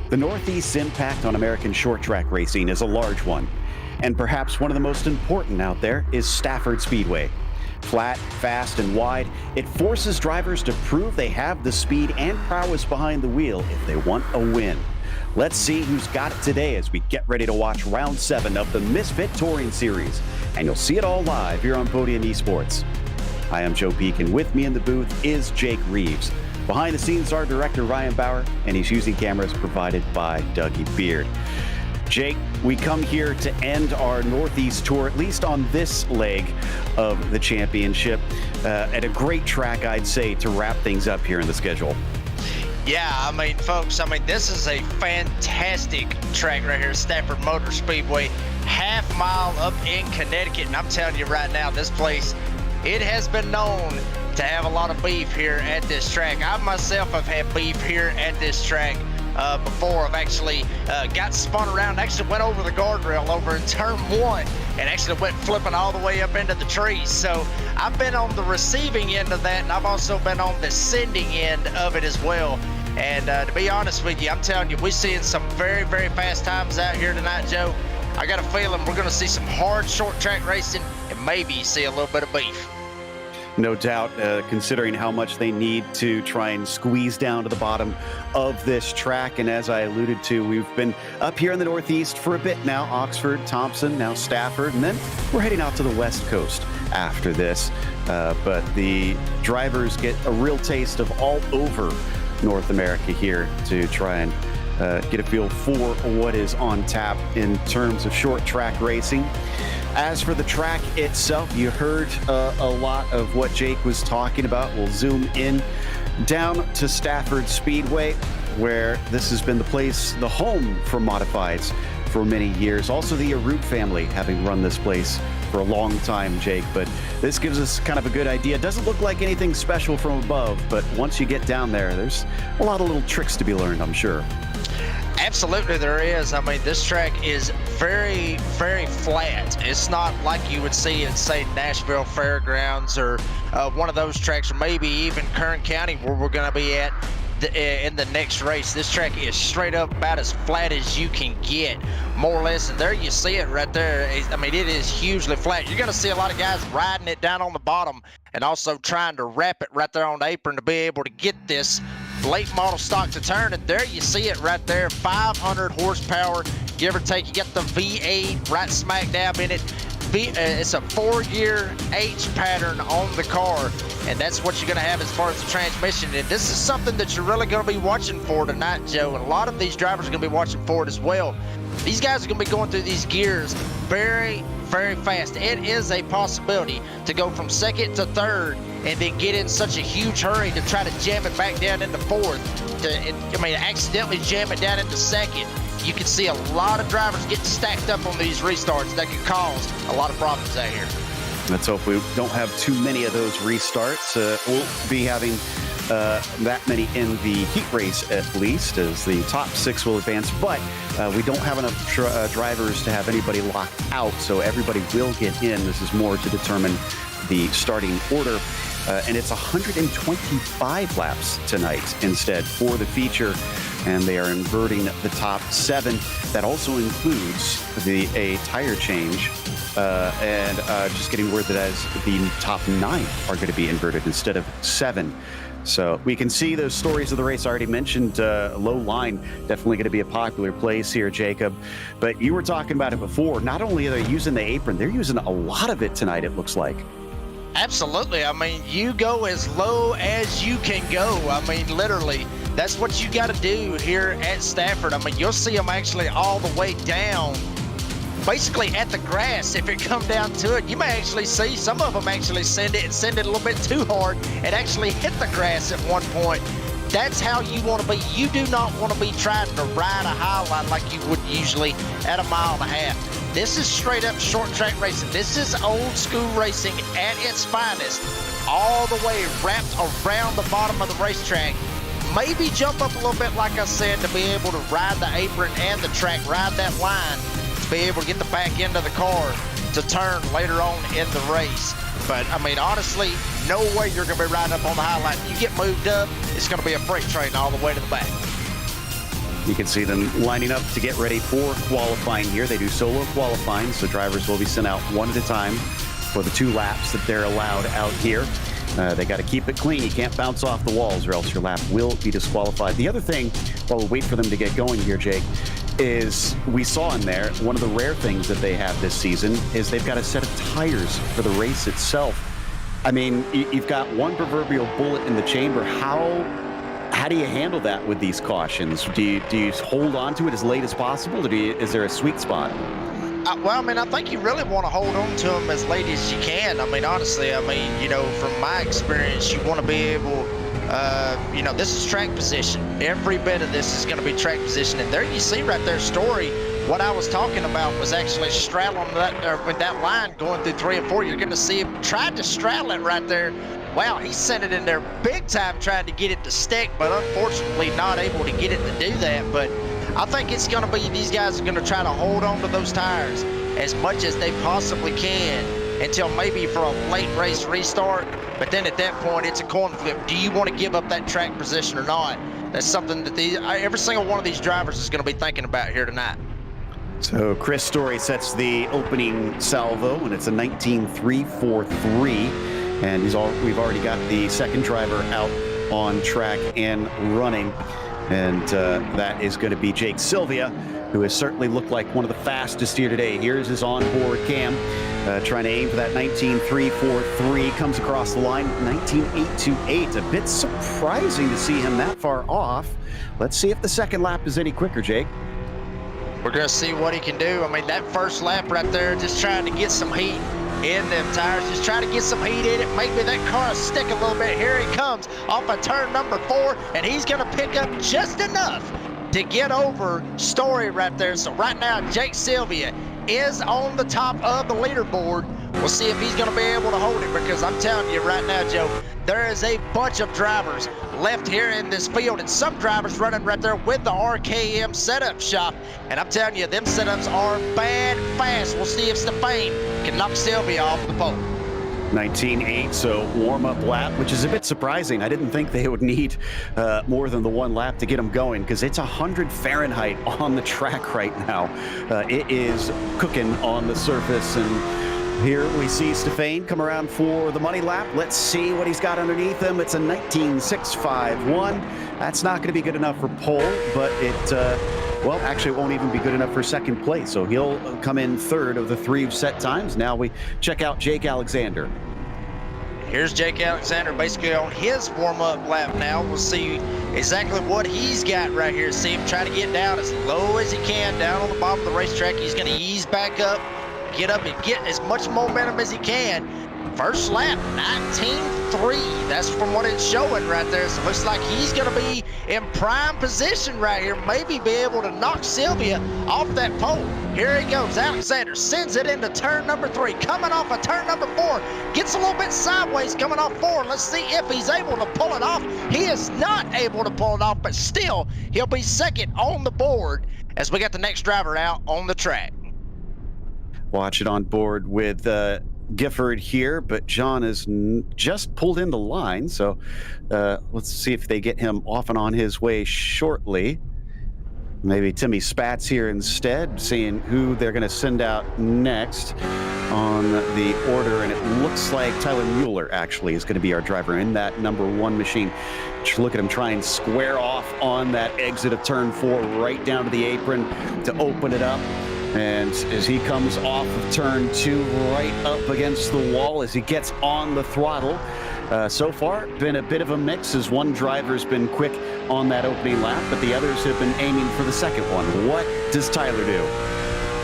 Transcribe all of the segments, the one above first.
The Northeast's impact on American short track racing is a large one, and perhaps one of the most important out there is Stafford Speedway. Flat, fast, and wide, it forces drivers to prove they have the speed and prowess behind the wheel if they want a win. Let's see who's got it today as we get ready to watch round 7 of the Misfit Touring Series, and you'll see it all live here on Podium Esports. I am Joe Peak, and with me in the booth is Jake Reeves. Behind the scenes, our director, Ryan Bauer, and he's using cameras provided by Dougie Beard. Jake, we come here to end our Northeast tour, at least on this leg of the championship, at a great track, I'd say, to wrap things up here in the schedule. Yeah, I mean, folks, this is a fantastic track right here, Stafford Motor Speedway, half mile up in Connecticut, and I'm telling you right now, this place, it has been known to have a lot of beef here at this track. I myself have had beef here at this track before. I've actually got spun around, actually went over the guardrail over in turn 1 and actually went flipping all the way up into the trees. So I've been on the receiving end of that, and I've also been on the sending end of it as well. And to be honest with you, I'm telling you, we're seeing some very, very fast times out here tonight, Joe. I got a feeling we're going to see some hard short track racing and maybe see a little bit of beef. No doubt, considering how much they need to try and squeeze down to the bottom of this track. And as I alluded to, we've been up here in the Northeast for a bit now. Oxford, Thompson, now Stafford, and then we're heading out to the West Coast after this. But the drivers get a real taste of all over North America here to try and get a feel for what is on tap in terms of short track racing. As for the track itself, you heard a lot of what Jake was talking about. We'll zoom in down to Stafford Speedway, where this has been the place, the home for modifieds for many years. Also the Arute family having run this place for a long time, Jake, but this gives us kind of a good idea. It doesn't look like anything special from above, but once you get down there, there's a lot of little tricks to be learned, I'm sure. Absolutely there is. This track is very, very flat. It's not like you would see in, say, Nashville Fairgrounds or one of those tracks, or maybe even Kern County where we're going to be at in the next race. This track is straight up about as flat as you can get, more or less. And there you see it right there. It is hugely flat. You're going to see a lot of guys riding it down on the bottom and also trying to wrap it right there on the apron to be able to get this late model stock to turn. And there you see it right there, 500 horsepower, give or take. You got the V8 right smack dab in it. It's a 4-gear H pattern on the car, and that's what you're going to have as far as the transmission. And this is something that you're really going to be watching for tonight, Joe, and a lot of these drivers are going to be watching for it as well. These guys are going to be going through these gears very, very fast. It is a possibility to go from second to third and then get in such a huge hurry to try to jam it back down into fourth, accidentally jam it down into second. You can see a lot of drivers getting stacked up on these restarts that could cause a lot of problems out here. Let's hope we don't have too many of those restarts. We'll be having that many in the heat race at least, as the top 6 will advance, but we don't have enough drivers to have anybody locked out, so everybody will get in. This is more to determine the starting order. And it's 125 laps tonight instead for the feature, and they are inverting the top 7. That also includes a tire change, and just getting word that as the top 9 are going to be inverted instead of 7. So we can see those stories of the race. I already mentioned low line, definitely going to be a popular place here, Jacob. But you were talking about it before. Not only are they using the apron, they're using a lot of it tonight, it looks like. Absolutely. You go as low as you can go. Literally, that's what you got to do here at Stafford. You'll see them actually all the way down, basically at the grass. If it come down to it, you may actually see some of them actually send it a little bit too hard and actually hit the grass at one point. That's how you want to be. You do not want to be trying to ride a high line like you would usually at 1.5 miles. This is straight up short track racing. This is old school racing at its finest, all the way wrapped around the bottom of the racetrack. Maybe jump up a little bit, like I said, to be able to ride the apron and the track, ride that line, to be able to get the back end of the car to turn later on in the race. But, honestly, no way you're going to be riding up on the high line. You get moved up, it's going to be a freight train all the way to the back. You can see them lining up to get ready for qualifying here. They do solo qualifying, so drivers will be sent out one at a time for the 2 laps that they're allowed out here. They got to keep it clean. You can't bounce off the walls or else your lap will be disqualified. The other thing, while we wait for them to get going here, Jake, is we saw in there, one of the rare things that they have this season is they've got a set of tires for the race itself. I mean, you've got one proverbial bullet in the chamber. How do you handle that with these cautions? Do you hold on to it as late as possible, or is there a sweet spot? Well, I mean, I think you really want to hold on to them as late as you can. I mean, honestly, from my experience, you want to be able, this is track position. Every bit of this is going to be track position. And there you see right there, Story, what I was talking about was actually straddling with that line going through 3 and 4. You're going to see him try to straddle it right there. Wow, he sent it in there big time trying to get it to stick, but unfortunately not able to get it to do that. But I think it's going to be, these guys are going to try to hold on to those tires as much as they possibly can until maybe for a late race restart. But then at that point, it's a coin flip. Do you want to give up that track position or not? That's something that every single one of these drivers is going to be thinking about here tonight. So Chris Story sets the opening salvo, and it's a 19.343. And we've already got the second driver out on track and running. And that is going to be Jake Sylvia, who has certainly looked like one of the fastest here today. Here's his onboard cam, trying to aim for that 19.343. Comes across the line, 19.828. A bit surprising to see him that far off. Let's see if the second lap is any quicker, Jake. We're going to see what he can do. I mean, that first lap right there, just trying to get some heat in them tires, just trying to get some heat in it, maybe that car stick a little bit. Here he comes off of turn number 4, and he's going to pick up just enough to get over Story right there. So right now, Jake Sylvia is on the top of the leaderboard. We'll see if he's going to be able to hold it, because I'm telling you right now, Joe, there is a bunch of drivers left here in this field, and some drivers running right there with the RKM setup shop. And I'm telling you, them setups are bad fast. We'll see if Stefan can knock Sylvia off the pole. 19.8, so warm-up lap, which is a bit surprising. I didn't think they would need more than the 1 lap to get them going, because it's 100 Fahrenheit on the track right now. It is cooking on the surface, and here we see Stefan come around for the money lap. Let's see what he's got underneath him. It's a 19.651. That's not going to be good enough for pole, but it actually it won't even be good enough for second place. So he'll come in third of the 3 set times. Now we check out Jake Alexander. Here's Jake Alexander basically on his warm-up lap now. We'll see exactly what he's got right here. See him try to get down as low as he can down on the bottom of the racetrack. He's going to ease back up, get up and get as much momentum as he can. First lap, 19.3. That's from what it's showing right there. So it looks like he's going to be in prime position right here. Maybe be able to knock Sylvia off that pole. Here he goes. Alexander sends it into turn number 3. Coming off of turn number 4. Gets a little bit sideways coming off 4. Let's see if he's able to pull it off. He is not able to pull it off, but still, he'll be second on the board as we got the next driver out on the track. Watch it on board with Gifford here, but John has just pulled in the line, so let's see if they get him off and on his way shortly. Maybe Timmy Spatz here instead, seeing who they're going to send out next on the order, and it looks like Tyler Mueller actually is going to be our driver in that number 1 machine. Just look at him try and square off on that exit of turn 4 right down to the apron to open it up. And as he comes off of turn 2, right up against the wall as he gets on the throttle. So far, been a bit of a mix as one driver's been quick on that opening lap, but the others have been aiming for the second one. What does Tyler do?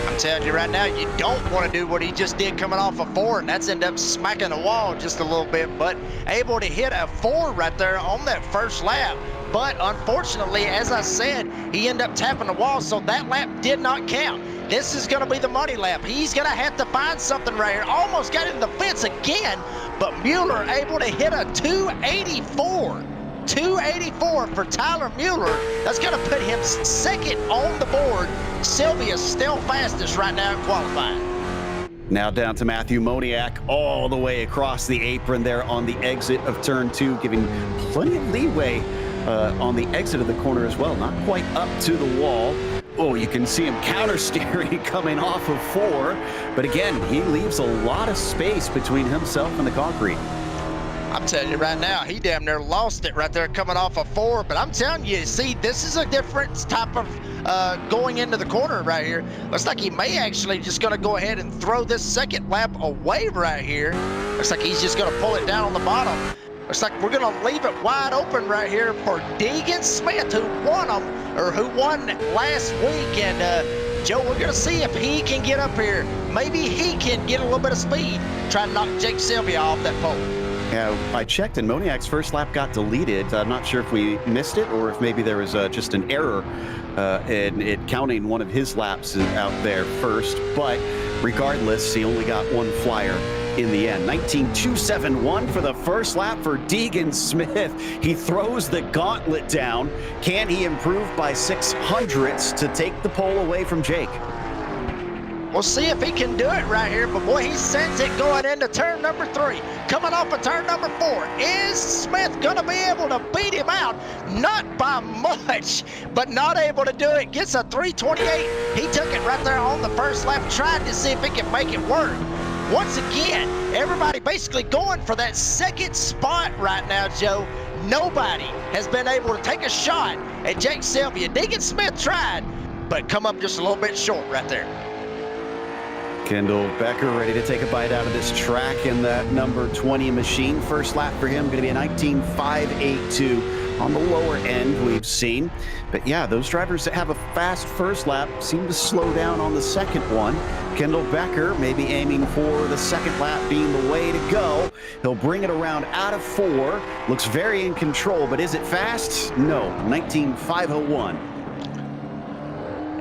I'm telling you right now, you don't want to do what he just did coming off a 4, and that's end up smacking the wall just a little bit, but able to hit a 4 right there on that first lap. But unfortunately, as I said, he ended up tapping the wall, so that lap did not count. This is going to be the money lap. He's going to have to find something right here. Almost got in the fence again, but Mueller able to hit a 284. 284 for Tyler Mueller. That's going to put him second on the board. Sylvia's still fastest right now in qualifying. Now down to Matthew Moniak all the way across the apron there on the exit of turn 2, giving plenty of leeway on the exit of the corner as well. Not quite up to the wall. Oh, you can see him counter steering coming off of 4. But again, he leaves a lot of space between himself and the concrete. I'm telling you right now, he damn near lost it right there coming off of 4. But I'm telling you, see, this is a different type of going into the corner right here. Looks like he may actually just going to go ahead and throw this second lap away right here. Looks like he's just going to pull it down on the bottom. Looks like we're going to leave it wide open right here for Deegan Smith, who won last week. And Joe, we're going to see if he can get up here. Maybe he can get a little bit of speed, try to knock Jake Sylvia off that pole. Yeah, I checked, and Moniak's first lap got deleted. I'm not sure if we missed it or if maybe there was just an error in it counting one of his laps out there first. But regardless, he only got 1 flyer in the end. 19.271 for the first lap for Deegan Smith. He throws the gauntlet down. Can he improve by 600ths to take the pole away from Jake? We'll see if he can do it right here, but boy, he sends it going into turn number 3. Coming off of turn number 4. Is Smith going to be able to beat him out? Not by much, but not able to do it. Gets a 328. He took it right there on the first lap, tried to see if he can make it work. Once again, everybody basically going for that second spot right now, Joe. Nobody has been able to take a shot at Jake Sylvia. Deegan Smith tried, but come up just a little bit short right there. Kendall Becker ready to take a bite out of this track in that number 20 machine. First lap for him going to be a 19.582 on the lower end we've seen. But yeah, those drivers that have a fast first lap seem to slow down on the second one. Kendall Becker maybe aiming for the second lap being the way to go. He'll bring it around out of 4. Looks very in control, but is it fast? No, 19.501.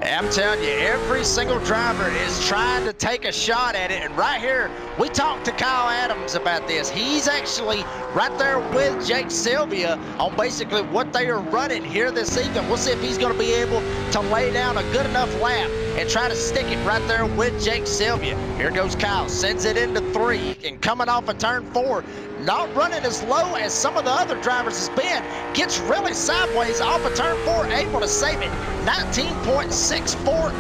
I'm telling you, every single driver is trying to take a shot at it. And right here, we talked to Kyle Adams about this. He's actually right there with Jake Sylvia on basically what they are running here this evening. We'll see if he's going to be able to lay down a good enough lap and try to stick it right there with Jake Sylvia. Here goes Kyle, sends it into 3, and coming off of turn 4, not running as low as some of the other drivers has been, gets really sideways off of turn 4, able to save it, 19.648.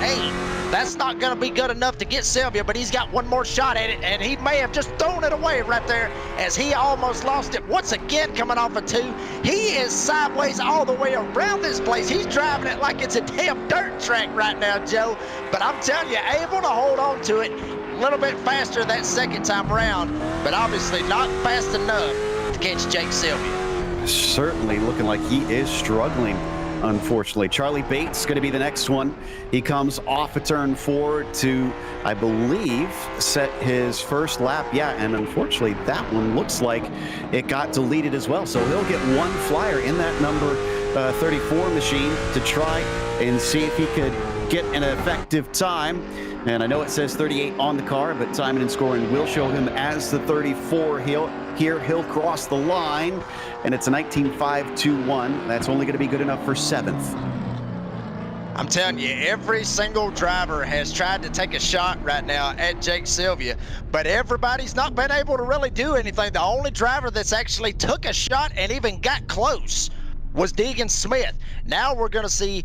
That's not going to be good enough to get Sylvia, but he's got one more shot at it, and he may have just thrown it away right there as he almost lost it. Once again, coming off of 2, he is sideways all the way around this place. He's driving it like it's a damn dirt track right now, Joe. But I'm telling you, able to hold on to it a little bit faster that second time around, but obviously not fast enough to catch Jake Sylvia. Certainly looking like he is struggling, unfortunately. Charlie Bates going to be the next one. He comes off of turn 4 to, I believe, set his first lap. Yeah, and unfortunately, that one looks like it got deleted as well. So he'll get 1 flyer in that number 34 machine to try and see if he could get an effective time. And I know it says 38 on the car, but timing and scoring will show him as the 34. He'll cross the line, and it's a 19.521. That's only going to be good enough for 7th. I'm telling you, every single driver has tried to take a shot right now at Jake Sylvia, but everybody's not been able to really do anything. The only driver that's actually took a shot and even got close was Deegan Smith. Now we're going to see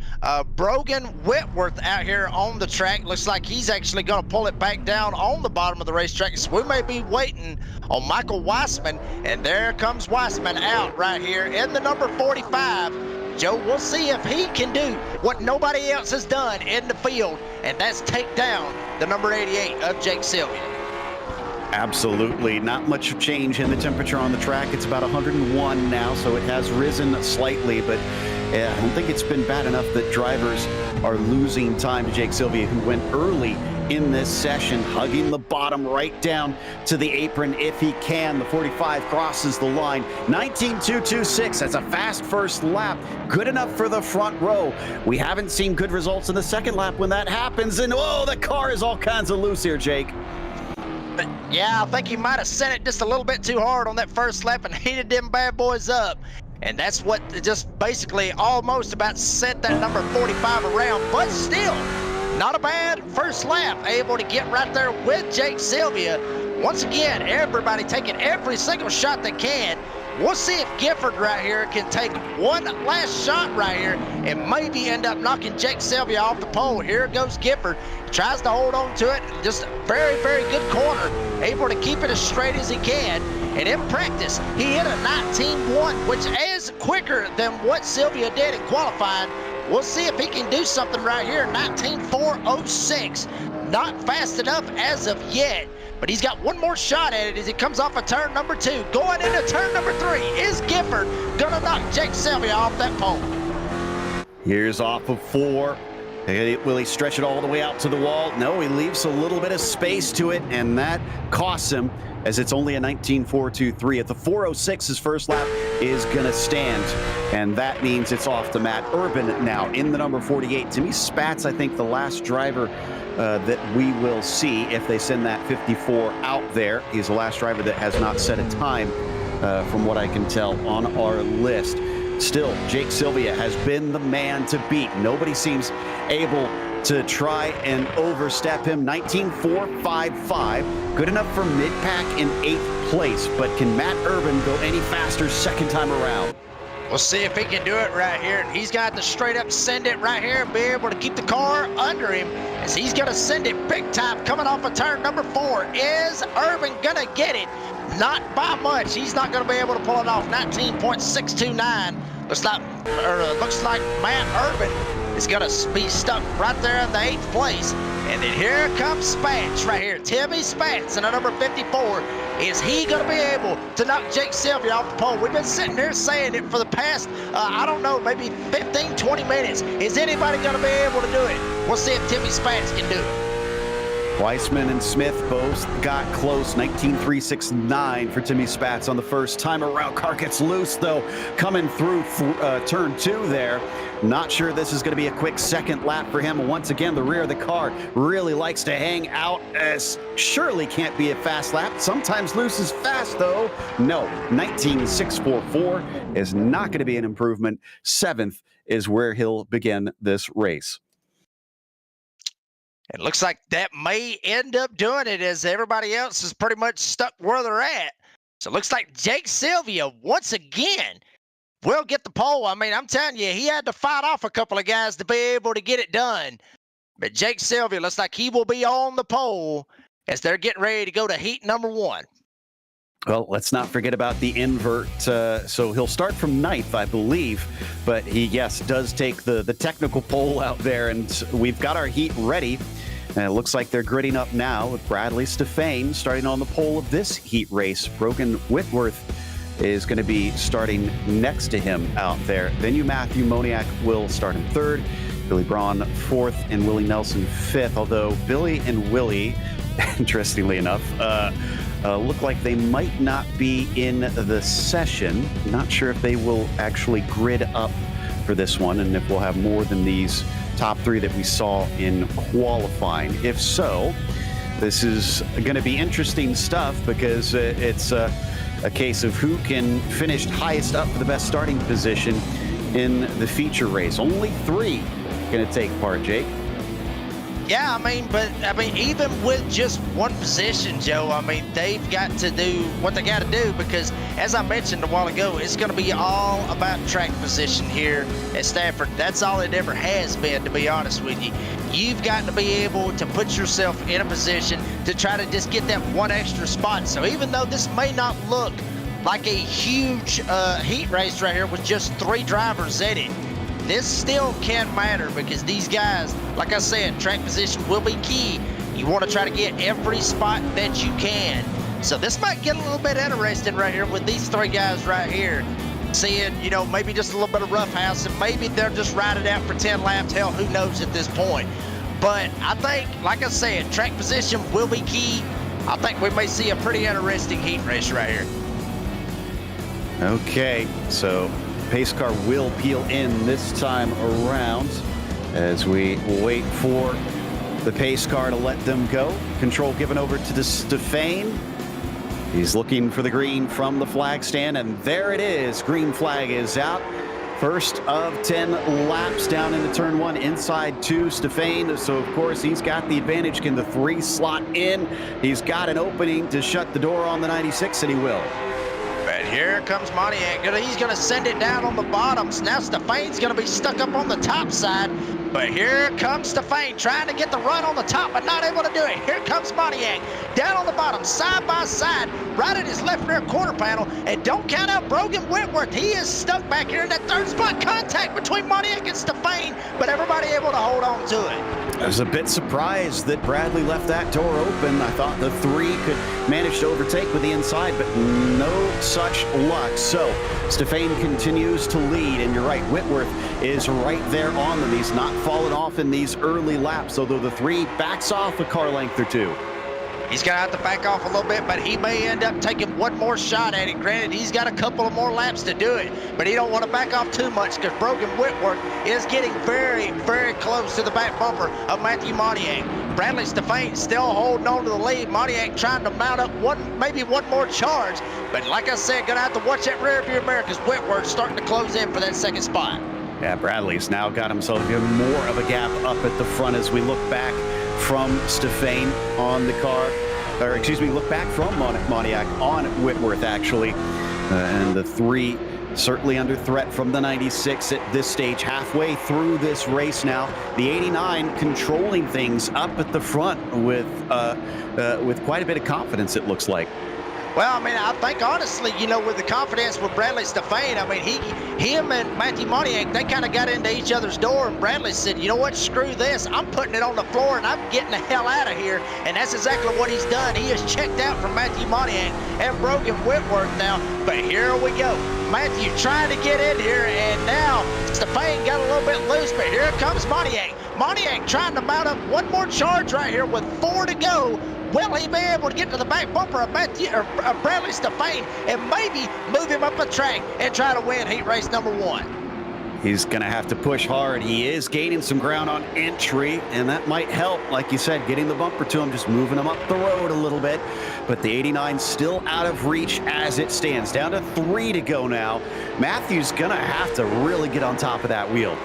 Brogan Whitworth out here on the track. Looks like he's actually going to pull it back down on the bottom of the racetrack. So we may be waiting on Michael Weissman, and there comes Weissman out right here in the number 45. Joe, we'll see if he can do what nobody else has done in the field, and that's take down the number 88 of Jake Sylvia. Absolutely. Not much change in the temperature on the track. It's about 101 now, so it has risen slightly, but I don't think it's been bad enough that drivers are losing time to Jake Sylvia, who went early in this session, hugging the bottom right down to the apron if he can. The 45 crosses the line. 19.226. That's a fast first lap. Good enough for the front row. We haven't seen good results in the second lap when that happens, and oh, the car is all kinds of loose here, Jake. Yeah, I think he might have sent it just a little bit too hard on that first lap and heated them bad boys up. And that's what just basically almost about sent that number 45 around. But still, not a bad first lap. Able to get right there with Jake Sylvia. Once again, everybody taking every single shot they can. We'll see if Gifford right here can take one last shot right here and maybe end up knocking Jake Sylvia off the pole. Here goes Gifford. He tries to hold on to it. Just very, very good corner. Able to keep it as straight as he can. And in practice, he hit a 19.1, which is quicker than what Sylvia did in qualifying. We'll see if he can do something right here. 19.406. Not fast enough as of yet, but he's got one more shot at it as he comes off of turn number 2. Going into turn number 3, is Gifford gonna knock Jake Sylvia off that pole? Here's off of 4. Will he stretch it all the way out to the wall? No, he leaves a little bit of space to it, and that costs him, as it's only a 19.423. At the 4.06, his first lap is going to stand, and that means it's off to Matt Urban now in the number 48. Timmy Spatz, I think, the last driver that we will see if they send that 54 out there. He's the last driver that has not set a time, from what I can tell, on our list. Still, Jake Sylvia has been the man to beat. Nobody seems able to try and overstep him. 19.455, good enough for mid-pack in 8th place, but can Matt Urban go any faster second time around? We'll see if he can do it right here. And he's got to straight up send it right here and be able to keep the car under him, as he's going to send it big time coming off of turn number 4. Is Urban going to get it? Not by much. He's not going to be able to pull it off. 19.629. Looks like Matt Urban is going to be stuck right there in the 8th place. And then here comes Spatz right here. Timmy Spatz in the number 54. Is he going to be able to knock Jake Sylvia off the pole? We've been sitting here saying it for the past, I don't know, maybe 15, 20 minutes. Is anybody going to be able to do it? We'll see if Timmy Spatz can do it. Weissman and Smith both got close. 19.369 for Timmy Spatz on the first time around. Car gets loose, though, coming through turn 2 there. Not sure this is going to be a quick second lap for him. Once again, the rear of the car really likes to hang out. Surely can't be a fast lap. Sometimes loose is fast, though. No, 19.644 is not going to be an improvement. 7th is where he'll begin this race. It looks like that may end up doing it, as everybody else is pretty much stuck where they're at. So it looks like Jake Sylvia, once again, will get the pole. I mean, I'm telling you, he had to fight off a couple of guys to be able to get it done. But Jake Sylvia looks like he will be on the pole as they're getting ready to go to heat number 1. Well, let's not forget about the invert. So he'll start from 9th, I believe. But he, yes, does take the technical pole out there. And we've got our heat ready. And it looks like they're gridding up now with Bradley Stefane starting on the pole of this heat race. Brogan Whitworth is going to be starting next to him out there. Then Matthew Moniak will start in 3rd. Billy Braun 4th and Willie Nelson 5th. Although Billy and Willie, interestingly enough, look like they might not be in the session. Not sure if they will actually grid up for this one and if we'll have more than these top 3 that we saw in qualifying. If so, this is going to be interesting stuff because it's a case of who can finish highest up for the best starting position in the feature race. Only 3 going to take part, Jake. Yeah, I mean, even with just one position, Joe, I mean, they've got to do what they got to do because, as I mentioned a while ago, it's going to be all about track position here at Stafford. That's all it ever has been, to be honest with you. You've got to be able to put yourself in a position to try to just get that one extra spot. So even though this may not look like a huge heat race right here with just 3 drivers in it, this still can matter because these guys, like I said, track position will be key. You want to try to get every spot that you can. So this might get a little bit interesting right here with these 3 guys right here. Seeing, maybe just a little bit of roughhouse, and maybe they're just riding out for 10 laps. Hell, who knows at this point. But I think, like I said, track position will be key. I think we may see a pretty interesting heat race right here. Okay, so pace car will peel in this time around as we wait for the pace car to let them go. Control given over to Stefane. He's looking for the green from the flag stand, and there it is. Green flag is out. First of 10 laps down into turn 1, inside 2, Stefane. So, of course, he's got the advantage. Can the 3 slot in? He's got an opening to shut the door on the 96, and he will. But here comes Pontiac. He's going to send it down on the bottoms. Now Stefane's going to be stuck up on the top side. But here comes Stefane trying to get the run on the top, but not able to do it. Here comes Pontiac down on the bottom, side by side, right at his left rear quarter panel. And don't count out Brogan Whitworth. He is stuck back here in that third spot. Contact between Pontiac and Stefane, but everybody able to hold on to it. I was a bit surprised that Bradley left that door open. I thought the three could manage to overtake with the inside, but no such luck. So Stefane continues to lead, and you're right, Whitworth is right there on them. He's not fallen off in these early laps, although the three backs off a car length or two. He's going to have to back off a little bit, but he may end up taking one more shot at it. Granted, he's got a couple of more laps to do it, but he don't want to back off too much because Brogan Whitworth is getting very, very close to the back bumper of Matthew Pontiac. Bradley Stefane still holding on to the lead. Pontiac trying to mount up maybe one more charge, but like I said, going to have to watch that rear view mirror because Whitworth's starting to close in for that second spot. Yeah, Bradley's now got himself even more of a gap up at the front as we look back from Stefane on the car, or excuse me, look back from Pontiac on Whitworth, actually. And the three certainly under threat from the 96 at this stage, halfway through this race now. The 89 controlling things up at the front with quite a bit of confidence, it looks like. Well, I mean, I think honestly, you know, with the confidence with Bradley Stefane, I mean, him and Matthew Pontiac, they kind of got into each other's door, and Bradley said, you know what, screw this. I'm putting it on the floor, and I'm getting the hell out of here. And that's exactly what he's done. He has checked out from Matthew Pontiac and Brogan Whitworth now. But here we go. Matthew trying to get in here, and now Stefane got a little bit loose, but here comes Pontiac. Pontiac trying to mount up one more charge right here with 4 to go. Will he be able to get to the back bumper of Bradley Stefane and maybe move him up the track and try to win heat race number 1? He's going to have to push hard. He is gaining some ground on entry, and that might help, like you said, getting the bumper to him, just moving him up the road a little bit. But the 89 still out of reach as it stands. Down to 3 to go now. Matthew's going to have to really get on top of that wheel.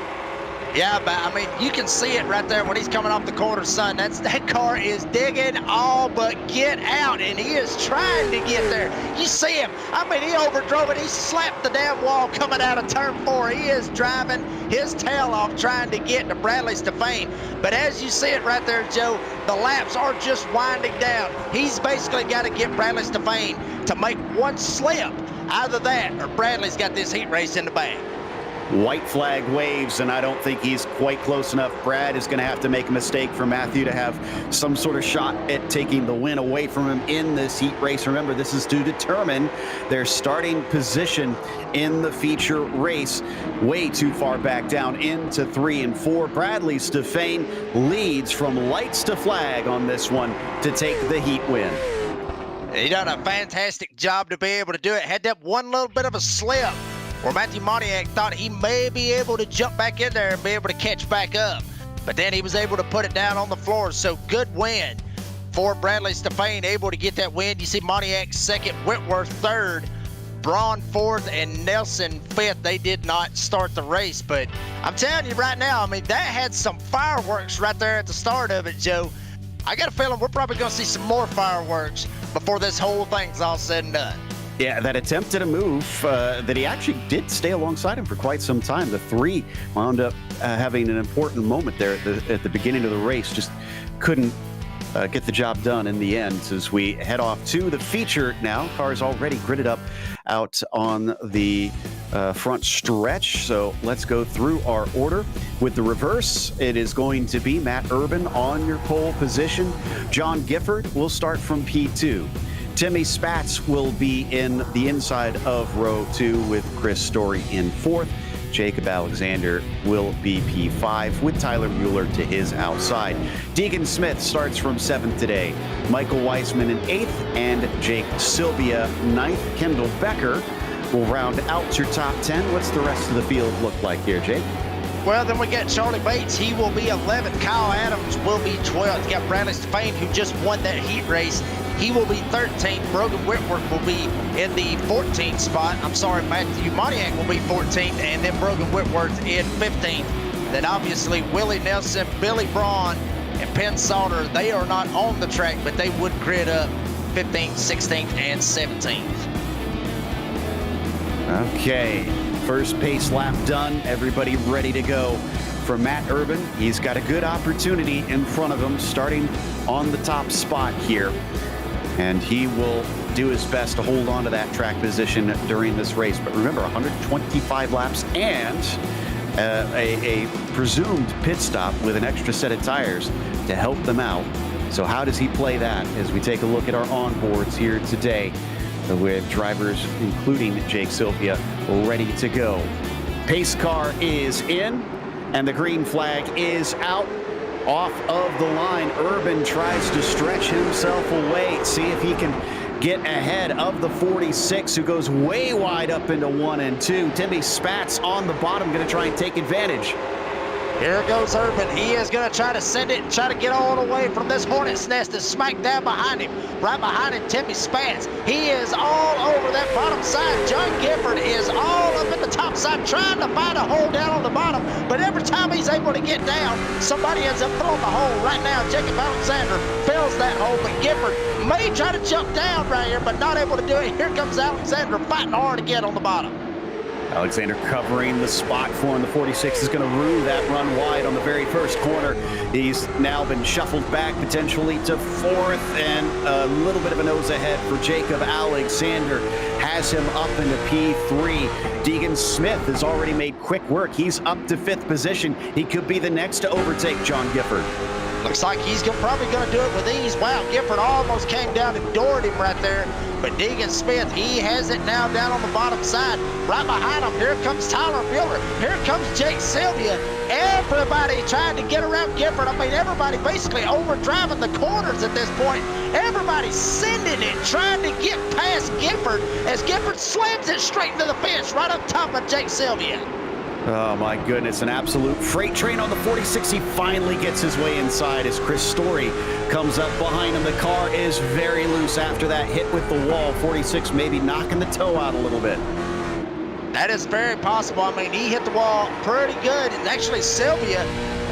Yeah, but I mean, you can see it right there when he's coming off the corner, son. That car is digging all but get out, and he is trying to get there. You see him. I mean, he overdrove it. He slapped the damn wall coming out of turn 4. He is driving his tail off trying to get to Bradley Stefane. But as you see it right there, Joe, the laps are just winding down. He's basically got to get Bradley Stefane to make one slip. Either that or Bradley's got this heat race in the bag. White flag waves, and I don't think he's quite close enough. Brad is going to have to make a mistake for Matthew to have some sort of shot at taking the win away from him in this heat race. Remember, this is to determine their starting position in the feature race. Way too far back down into 3 and 4. Bradley Stefane leads from lights to flag on this one to take the heat win. He done a fantastic job to be able to do it. Had that one little bit of a slip where Matthew Pontiac thought he may be able to jump back in there and be able to catch back up. But then he was able to put it down on the floor. So good win for Bradley Stefane, able to get that win. You see Pontiac second, Whitworth third, Braun fourth, and Nelson fifth. They did not start the race. But I'm telling you right now, I mean, that had some fireworks right there at the start of it, Joe. I got a feeling we're probably going to see some more fireworks before this whole thing's all said and done. Yeah, that attempt at a move that he actually did stay alongside him for quite some time. The three wound up having an important moment there at the beginning of the race. Just couldn't get the job done in the end as we head off to the feature now. Cars already gridded up out on the front stretch. So let's go through our order. With the reverse, it is going to be Matt Urban on your pole position. John Gifford will start from P2. Timmy Spatz will be in the inside of row 2 with Chris Story in 4th. Jacob Alexander will be P5 with Tyler Mueller to his outside. Deegan Smith starts from 7th today. Michael Weissman in 8th and Jake Sylvia 9th. Kendall Becker will round out your top 10. What's the rest of the field look like here, Jake? Well, then we got Charlie Bates. He will be 11th. Kyle Adams will be 12th. You got Bradley Stefane, who just won that heat race. He will be 13th. Brogan Whitworth will be in the 14th spot. I'm sorry, Matthew Pontiac will be 14th, and then Brogan Whitworth in 15th. Then obviously Willie Nelson, Billy Braun, and Penn Salter, they are not on the track, but they would grid up 15th, 16th, and 17th. Okay, first pace lap done. Everybody ready to go. For Matt Urban, he's got a good opportunity in front of him, starting on the top spot here. And he will do his best to hold on to that track position during this race. But remember, 125 laps and a presumed pit stop with an extra set of tires to help them out. So how does he play that as we take a look at our onboards here today with drivers, including Jake Sylvia, ready to go. Pace car is in, and the green flag is out. Off of the line, Urban tries to stretch himself away, see if he can get ahead of the 46, who goes way wide up into 1 and 2. Timmy Spats on the bottom, going to try and take advantage. Here goes Urban. He is going to try to send it and try to get all the way from this hornet's nest that's smack down behind him. Right behind him, Timmy Spats. He is all over that bottom side. John Gifford is all up in the top side trying to find a hole down on the bottom. But every time he's able to get down, somebody ends up throwing the hole. Right now, Jacob Alexander fills that hole, but Gifford may try to jump down right here, but not able to do it. Here comes Alexander fighting hard again on the bottom. Alexander covering the spot for him. The 46 is going to rue that run wide on the very first corner. He's now been shuffled back potentially to 4th, and a little bit of a nose ahead for Jacob Alexander has him up into P3. Deegan Smith has already made quick work. He's up to 5th position. He could be the next to overtake John Gifford. Looks like he's probably going to do it with ease. Wow, Gifford almost came down and doored him right there. But Deegan Smith, he has it now down on the bottom side. Right behind him, here comes Tyler Mueller. Here comes Jake Sylvia. Everybody trying to get around Gifford. I mean, everybody basically overdriving the corners at this point. Everybody sending it, trying to get past Gifford as Gifford slams it straight into the fence right up top of Jake Sylvia. Oh my goodness, an absolute freight train on the 46. He finally gets his way inside as Chris Story comes up behind him. The car is very loose after that hit with the wall. 46 maybe knocking the toe out a little bit. That is very possible. I mean, he hit the wall pretty good. And actually, Sylvia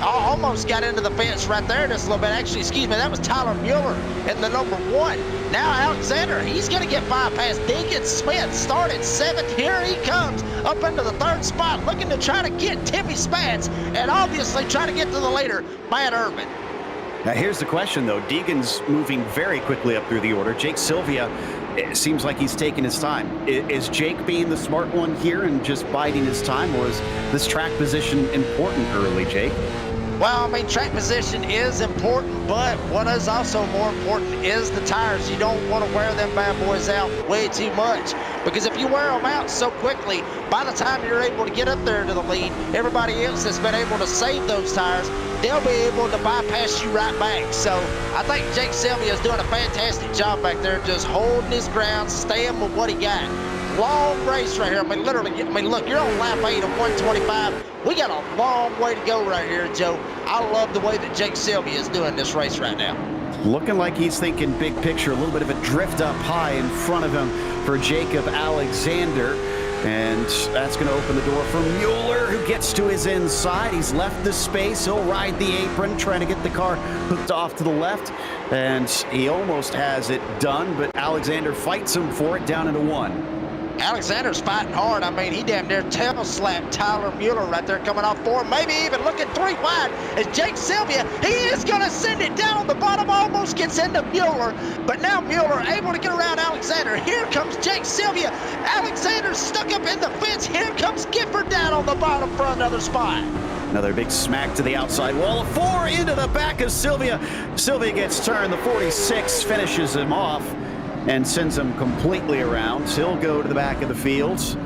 almost got into the fence right there just a little bit. Actually, excuse me, that was Tyler Mueller in the number 1. Now Alexander, he's going to get bypassed. Deegan Smith started 7th. Here he comes up into the 3rd spot, looking to try to get Timmy Spats and obviously try to get to the leader, Matt Urban. Now here's the question, though. Deegan's moving very quickly up through the order. Jake Sylvia, it seems like he's taking his time. Is Jake being the smart one here and just biding his time, or is this track position important early, Jake? Well, I mean, track position is important, but what is also more important is the tires. You don't want to wear them bad boys out way too much, because if you wear them out so quickly, by the time you're able to get up there to the lead, everybody else has been able to save those tires. They'll be able to bypass you right back. So I think Jake Sylvia is doing a fantastic job back there, just holding his ground, staying with what he got. Long race right here. I mean, literally, look, you're on lap 8 of 125. We got a long way to go right here, Joe. I love the way that Jake Sylvia is doing this race right now. Looking like he's thinking big picture, a little bit of a drift up high in front of him for Jacob Alexander. And that's going to open the door for Mueller, who gets to his inside. He's left the space. He'll ride the apron, trying to get the car hooked off to the left. And he almost has it done, but Alexander fights him for it down into 1. Alexander's fighting hard. I mean, he damn near tail slapped Tyler Mueller right there coming off 4, maybe even looking 3 wide. As Jake Sylvia, he is going to send it down on the bottom, almost gets into Mueller. But now Mueller able to get around Alexander. Here comes Jake Sylvia. Alexander's stuck up in the fence. Here comes Gifford down on the bottom for another spot. Another big smack to the outside wall. 4 into the back of Sylvia. Sylvia gets turned. The 46 finishes him off and sends him completely around. He'll go to the back of the fields.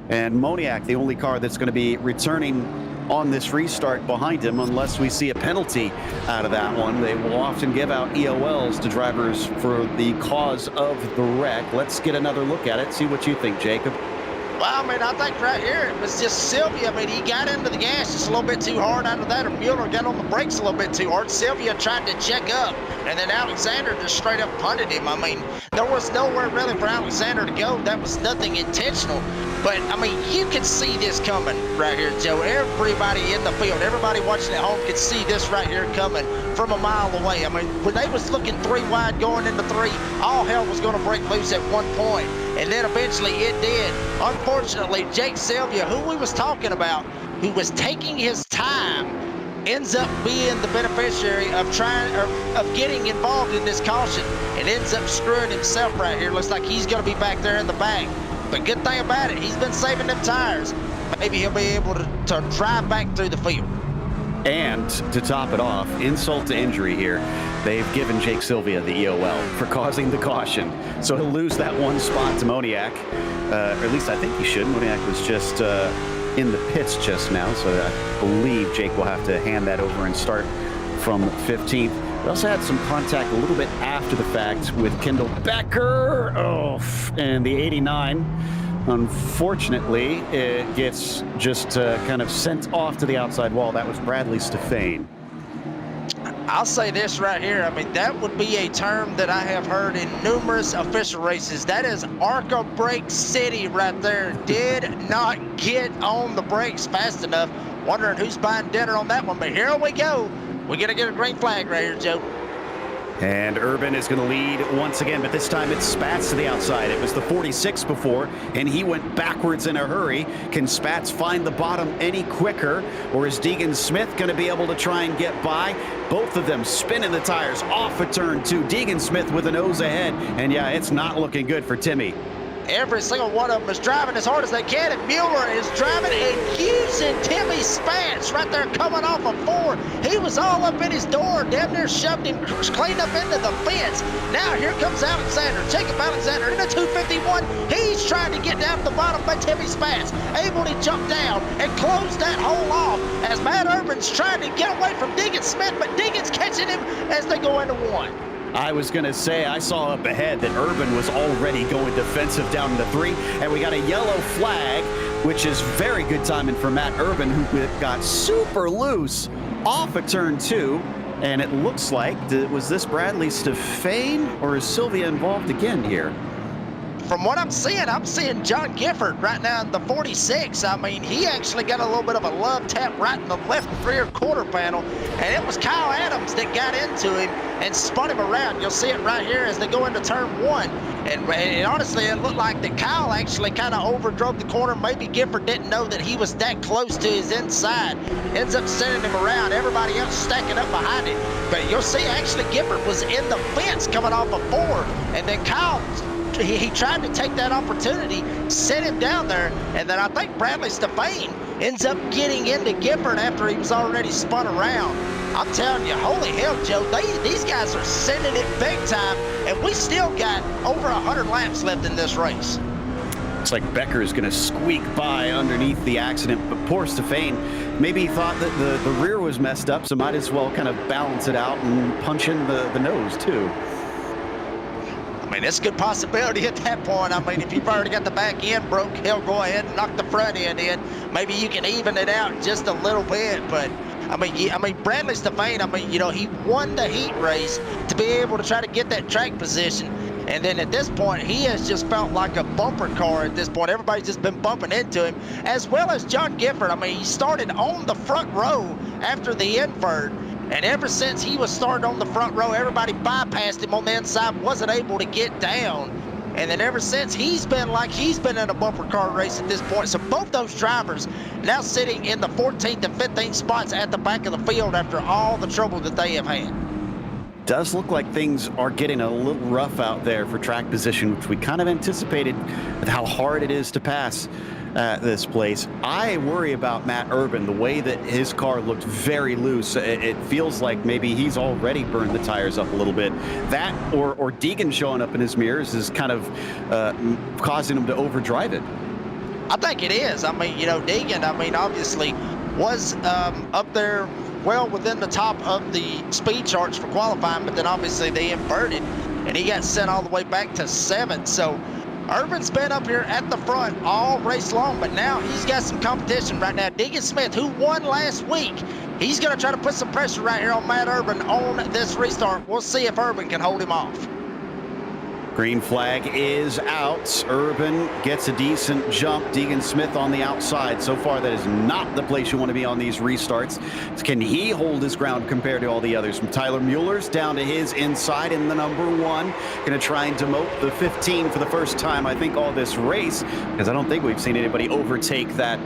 And Moniak, the only car that's going to be returning on this restart behind him, unless we see a penalty out of that one. They will often give out EOLs to drivers for the cause of the wreck. Let's get another look at it, see what you think, Jacob. Well, I mean, I think right here it was just Sylvia. I mean, he got into the gas just a little bit too hard out of that, or Mueller got on the brakes a little bit too hard. Sylvia tried to check up, and then Alexander just straight up punted him. I mean, there was nowhere really for Alexander to go. That was nothing intentional. But, I mean, you can see this coming right here, Joe. Everybody in the field, everybody watching at home could see this right here coming from a mile away. I mean, when they was looking 3 wide going into 3, all hell was going to break loose at one point. And then eventually it did. Unfortunately, Jake Sylvia, who we was talking about, who was taking his time, ends up being the beneficiary of getting involved in this caution and ends up screwing himself right here. Looks like he's going to be back there in the back. But good thing about it, he's been saving them tires. Maybe he'll be able to drive back through the field. And to top it off, insult to injury here, they've given Jake Sylvia the EOL for causing the caution. So he'll lose that one spot to Moniak, or at least I think he should. Moniak was just in the pits just now, so I believe Jake will have to hand that over and start from 15th. We also had some contact a little bit after the fact with Kendall Becker. Oh, and the 89. Unfortunately, it gets just kind of sent off to the outside wall. That was Bradley Stefane. I'll say this right here. I mean, that would be a term that I have heard in numerous official races. That is ARCA brake city right there. Did not get on the brakes fast enough. Wondering who's buying dinner on that one. But here we go. We're going to get a green flag right here, Joe. And Urban is going to lead once again, but this time it's Spats to the outside. It was the 46 before, and he went backwards in a hurry. Can Spats find the bottom any quicker, or is Deegan Smith going to be able to try and get by? Both of them spinning the tires off a turn 2. Deegan Smith with a nose ahead, and yeah, it's not looking good for Timmy. Every single one of them is driving as hard as they can, and Mueller is driving and using Timmy Spats right there coming off of 4. He was all up in his door, damn near shoved him clean up into the fence. Now here comes Alexander, Jacob Alexander in the 251. He's trying to get down to the bottom by Timmy Spats, able to jump down and close that hole off as Matt Urban's trying to get away from Deegan Smith, but Deegan's catching him as they go into 1. I was going to say, I saw up ahead that Urban was already going defensive down into 3, and we got a yellow flag, which is very good timing for Matt Urban, who got super loose off of turn 2, and it looks like, was this Bradley Stefane, or is Sylvia involved again here? From what I'm seeing John Gifford right now in the 46. I mean, he actually got a little bit of a love tap right in the left rear quarter panel, and it was Kyle Adams that got into him and spun him around. You'll see it right here as they go into turn 1. And honestly, it looked like that Kyle actually kind of overdrove the corner. Maybe Gifford didn't know that he was that close to his inside. Ends up sending him around. Everybody else stacking up behind him. But you'll see actually Gifford was in the fence coming off of 4, and then Kyle, he tried to take that opportunity, set him down there, and then I think Bradley Stefane ends up getting into Gifford after he was already spun around. I'm telling you, holy hell, Joe, these guys are sending it big time, and we still got over 100 laps left in this race. Looks like Becker is going to squeak by underneath the accident, but poor Stefane, maybe he thought that the rear was messed up, so might as well kind of balance it out and punch in the nose, too. I mean, it's a good possibility at that point. I mean, if you've already got the back end broke, he'll go ahead and knock the front end in. Maybe you can even it out just a little bit. But, I mean, Bradley Stefane, I mean, you know, he won the heat race to be able to try to get that track position. And then at this point, he has just felt like a bumper car at this point. Everybody's just been bumping into him, as well as John Gifford. I mean, he started on the front row after the invert. And ever since he was started on the front row, everybody bypassed him on the inside, wasn't able to get down. And then ever since, he's been in a bumper car race at this point. So both those drivers now sitting in the 14th and 15th spots at the back of the field after all the trouble that they have had. Does look like things are getting a little rough out there for track position, which we kind of anticipated with how hard it is to pass this place. I worry about Matt Urban, the way that his car looked very loose. It feels like maybe he's already burned the tires up a little bit. That or Deegan showing up in his mirrors is kind of causing him to overdrive it. I think it is. I mean, you know, Deegan, I mean, obviously was up there well within the top of the speed charts for qualifying, but then obviously they inverted and he got sent all the way back to 7th. So Urban's been up here at the front all race long, but now he's got some competition right now. Deegan Smith, who won last week, he's going to try to put some pressure right here on Matt Urban on this restart. We'll see if Urban can hold him off. Green flag is out. Urban gets a decent jump. Deegan Smith on the outside. So far, that is not the place you want to be on these restarts. Can he hold his ground compared to all the others? From Tyler Mueller's down to his inside in the number 1. Going to try and demote the 15 for the first time, I think, all this race, because I don't think we've seen anybody overtake that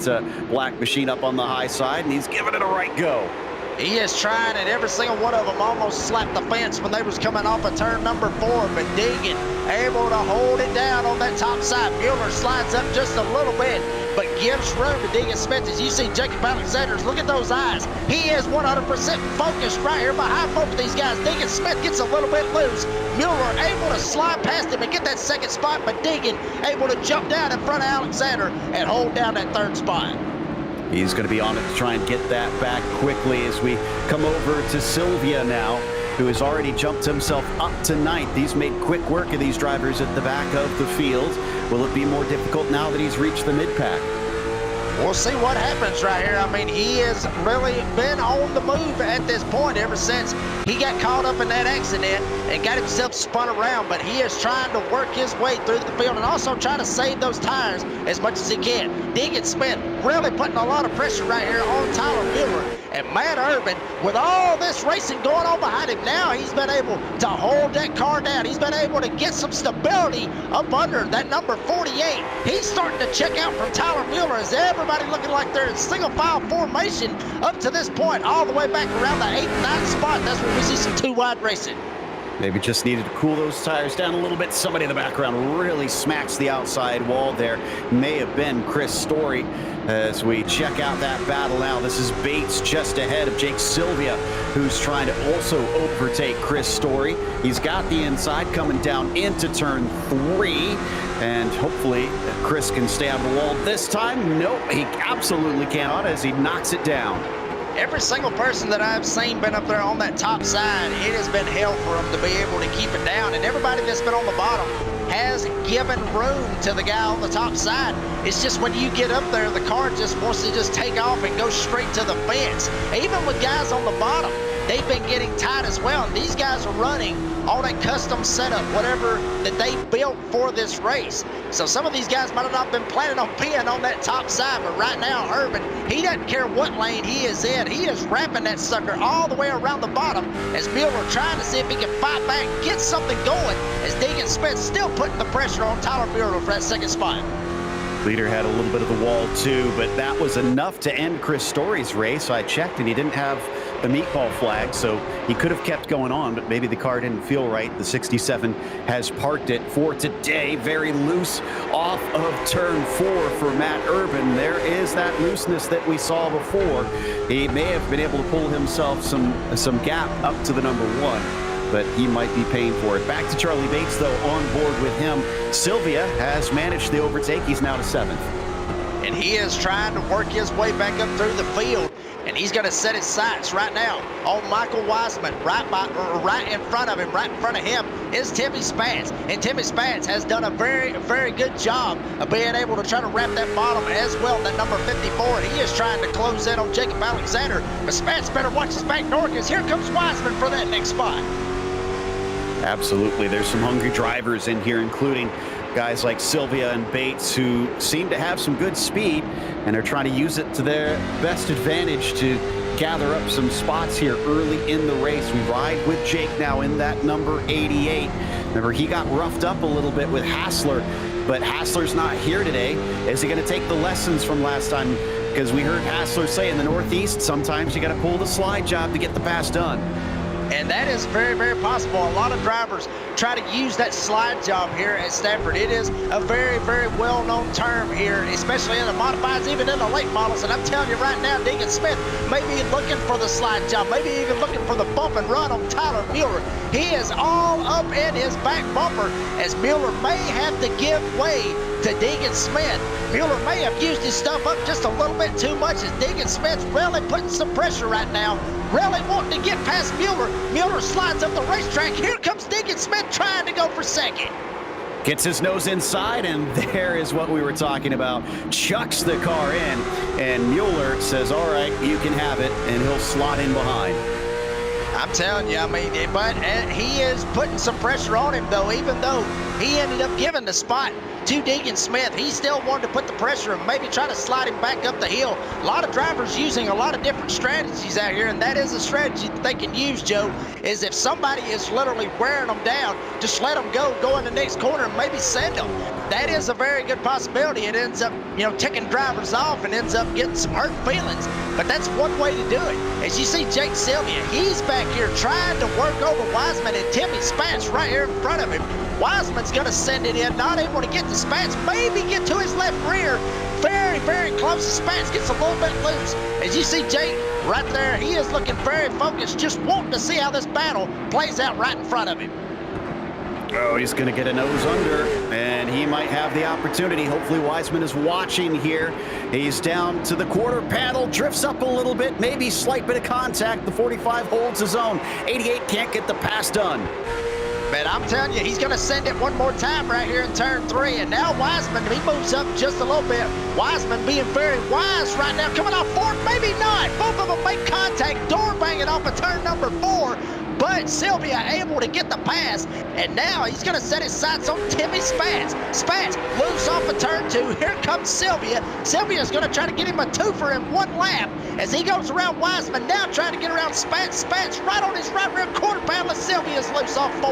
black machine up on the high side, and he's giving it a right go. He is trying, and every single one of them almost slapped the fence when they was coming off of turn number 4, but Deegan able to hold it down on that top side. Mueller slides up just a little bit, but gives room to Deegan Smith. As you see Jacob Alexander's, look at those eyes. He is 100% focused right here behind both of these guys. Deegan Smith gets a little bit loose. Mueller able to slide past him and get that second spot, but Deegan able to jump down in front of Alexander and hold down that third spot. He's going to be on it to try and get that back quickly as we come over to Sylvia now, who has already jumped himself up to 9th. He's made quick work of these drivers at the back of the field. Will it be more difficult now that he's reached the mid-pack? We'll see what happens right here. I mean, he has really been on the move at this point ever since he got caught up in that accident and got himself spun around, but he is trying to work his way through the field and also trying to save those tires as much as he can. Deegan Smith really putting a lot of pressure right here on Tyler Mueller. And Matt Urban, with all this racing going on behind him, now he's been able to hold that car down. He's been able to get some stability up under that number 48. He's starting to check out from Tyler Mueller as everybody looking like they're in single file formation up to this point, all the way back around the 8th and 9th spot. That's where we see some 2-wide racing. Maybe just needed to cool those tires down a little bit. Somebody in the background really smacks the outside wall there. May have been Chris Story. As we check out that battle now, this is Bates just ahead of Jake Sylvia, who's trying to also overtake Chris Story. He's got the inside coming down into turn 3, and hopefully Chris can stay out of the wall this time. Nope, he absolutely cannot as he knocks it down. Every single person that I've seen been up there on that top side, it has been hell for them to be able to keep it down. And everybody that's been on the bottom has given room to the guy on the top side. It's just when you get up there, the car just wants to just take off and go straight to the fence. Even with guys on the bottom, they've been getting tight as well. And these guys are running all that custom setup, whatever that they built for this race. So some of these guys might have not been planning on being on that top side, but right now, Urban, he doesn't care what lane he is in. He is wrapping that sucker all the way around the bottom as Mueller trying to see if he can fight back, get something going, as Deegan Smith still putting the pressure on Tyler Mueller for that second spot. Leader had a little bit of the wall too, but that was enough to end Chris Story's race. I checked and he didn't have the meatball flag, so he could have kept going on, but maybe the car didn't feel right. The 67 has parked it for today. Very loose off of turn 4 for Matt Urban. There is that looseness that we saw before. He may have been able to pull himself some gap up to the number 1, but he might be paying for it. Back to Charlie Bates, though, on board with him. Sylvia has managed the overtake. He's now to 7th. And he is trying to work his way back up through the field. And he's going to set his sights right now on Michael Wiseman. Right in front of him, right in front of him is Timmy Spence. And Timmy Spence has done a very, very good job of being able to try to wrap that bottom as well, that number 54. He is trying to close in on Jacob Alexander. But Spence better watch his back door because here comes Wiseman for that next spot. Absolutely. There's some hungry drivers in here, including guys like Sylvia and Bates, who seem to have some good speed and are trying to use it to their best advantage to gather up some spots here early in the race. We ride with Jake now in that number 88. Remember, he got roughed up a little bit with Hassler, but Hassler's not here today. Is he going to take the lessons from last time? Because we heard Hassler say in the Northeast, sometimes you got to pull the slide job to get the pass done. And that is very, very possible. A lot of drivers try to use that slide job here at Stafford. It is a very, very well-known term here, especially in the modifieds, even in the late models. And I'm telling you right now, Deegan Smith may be looking for the slide job, maybe even looking for the bump and run on Tyler Mueller. He is all up in his back bumper as Mueller may have to give way to Deegan Smith. Mueller may have used his stuff up just a little bit too much as Deegan Smith's really putting some pressure right now, really wanting to get past Mueller. Mueller slides up the racetrack. Here comes Deegan Smith trying to go for second. Gets his nose inside, and there is what we were talking about. Chucks the car in, and Mueller says, all right, you can have it, and he'll slot in behind. I'm telling you, I mean, but he is putting some pressure on him, though. Even though he ended up giving the spot to Deegan Smith, he still wanted to put the pressure and maybe try to slide him back up the hill. A lot of drivers using a lot of different strategies out here, and that is a strategy that they can use, Joe, is if somebody is literally wearing them down, just let them go in the next corner and maybe send them. That is a very good possibility. It ends up, ticking drivers off and ends up getting some hurt feelings. But that's one way to do it. As you see Jake Sylvia, he's back here trying to work over Wiseman, and Timmy Spence right here in front of him. Wiseman's going to send it in, not able to get to Spence, maybe get to his left rear. Very, very close. Spence gets a little bit loose. As you see Jake right there, he is looking very focused, just wanting to see how this battle plays out right in front of him. Oh, he's going to get a nose under, and he might have the opportunity. Hopefully Wiseman is watching here. He's down to the quarter panel, drifts up a little bit, maybe slight bit of contact. The 45 holds his own. 88 can't get the pass done. But I'm telling you, he's going to send it one more time right here in turn 3. And now Wiseman, he moves up just a little bit. Wiseman being very wise right now. Coming off 4, maybe not. Both of them make contact. Door banging off of turn number 4. But Sylvia able to get the pass. And now he's going to set his sights on Timmy Spence. Spence loose off of turn 2. Here comes Sylvia. Sylvia's going to try to get him a twofer in one lap as he goes around Wiseman. Now trying to get around Spence. Spence right on his right rear quarter panel. Sylvia's loose off 4.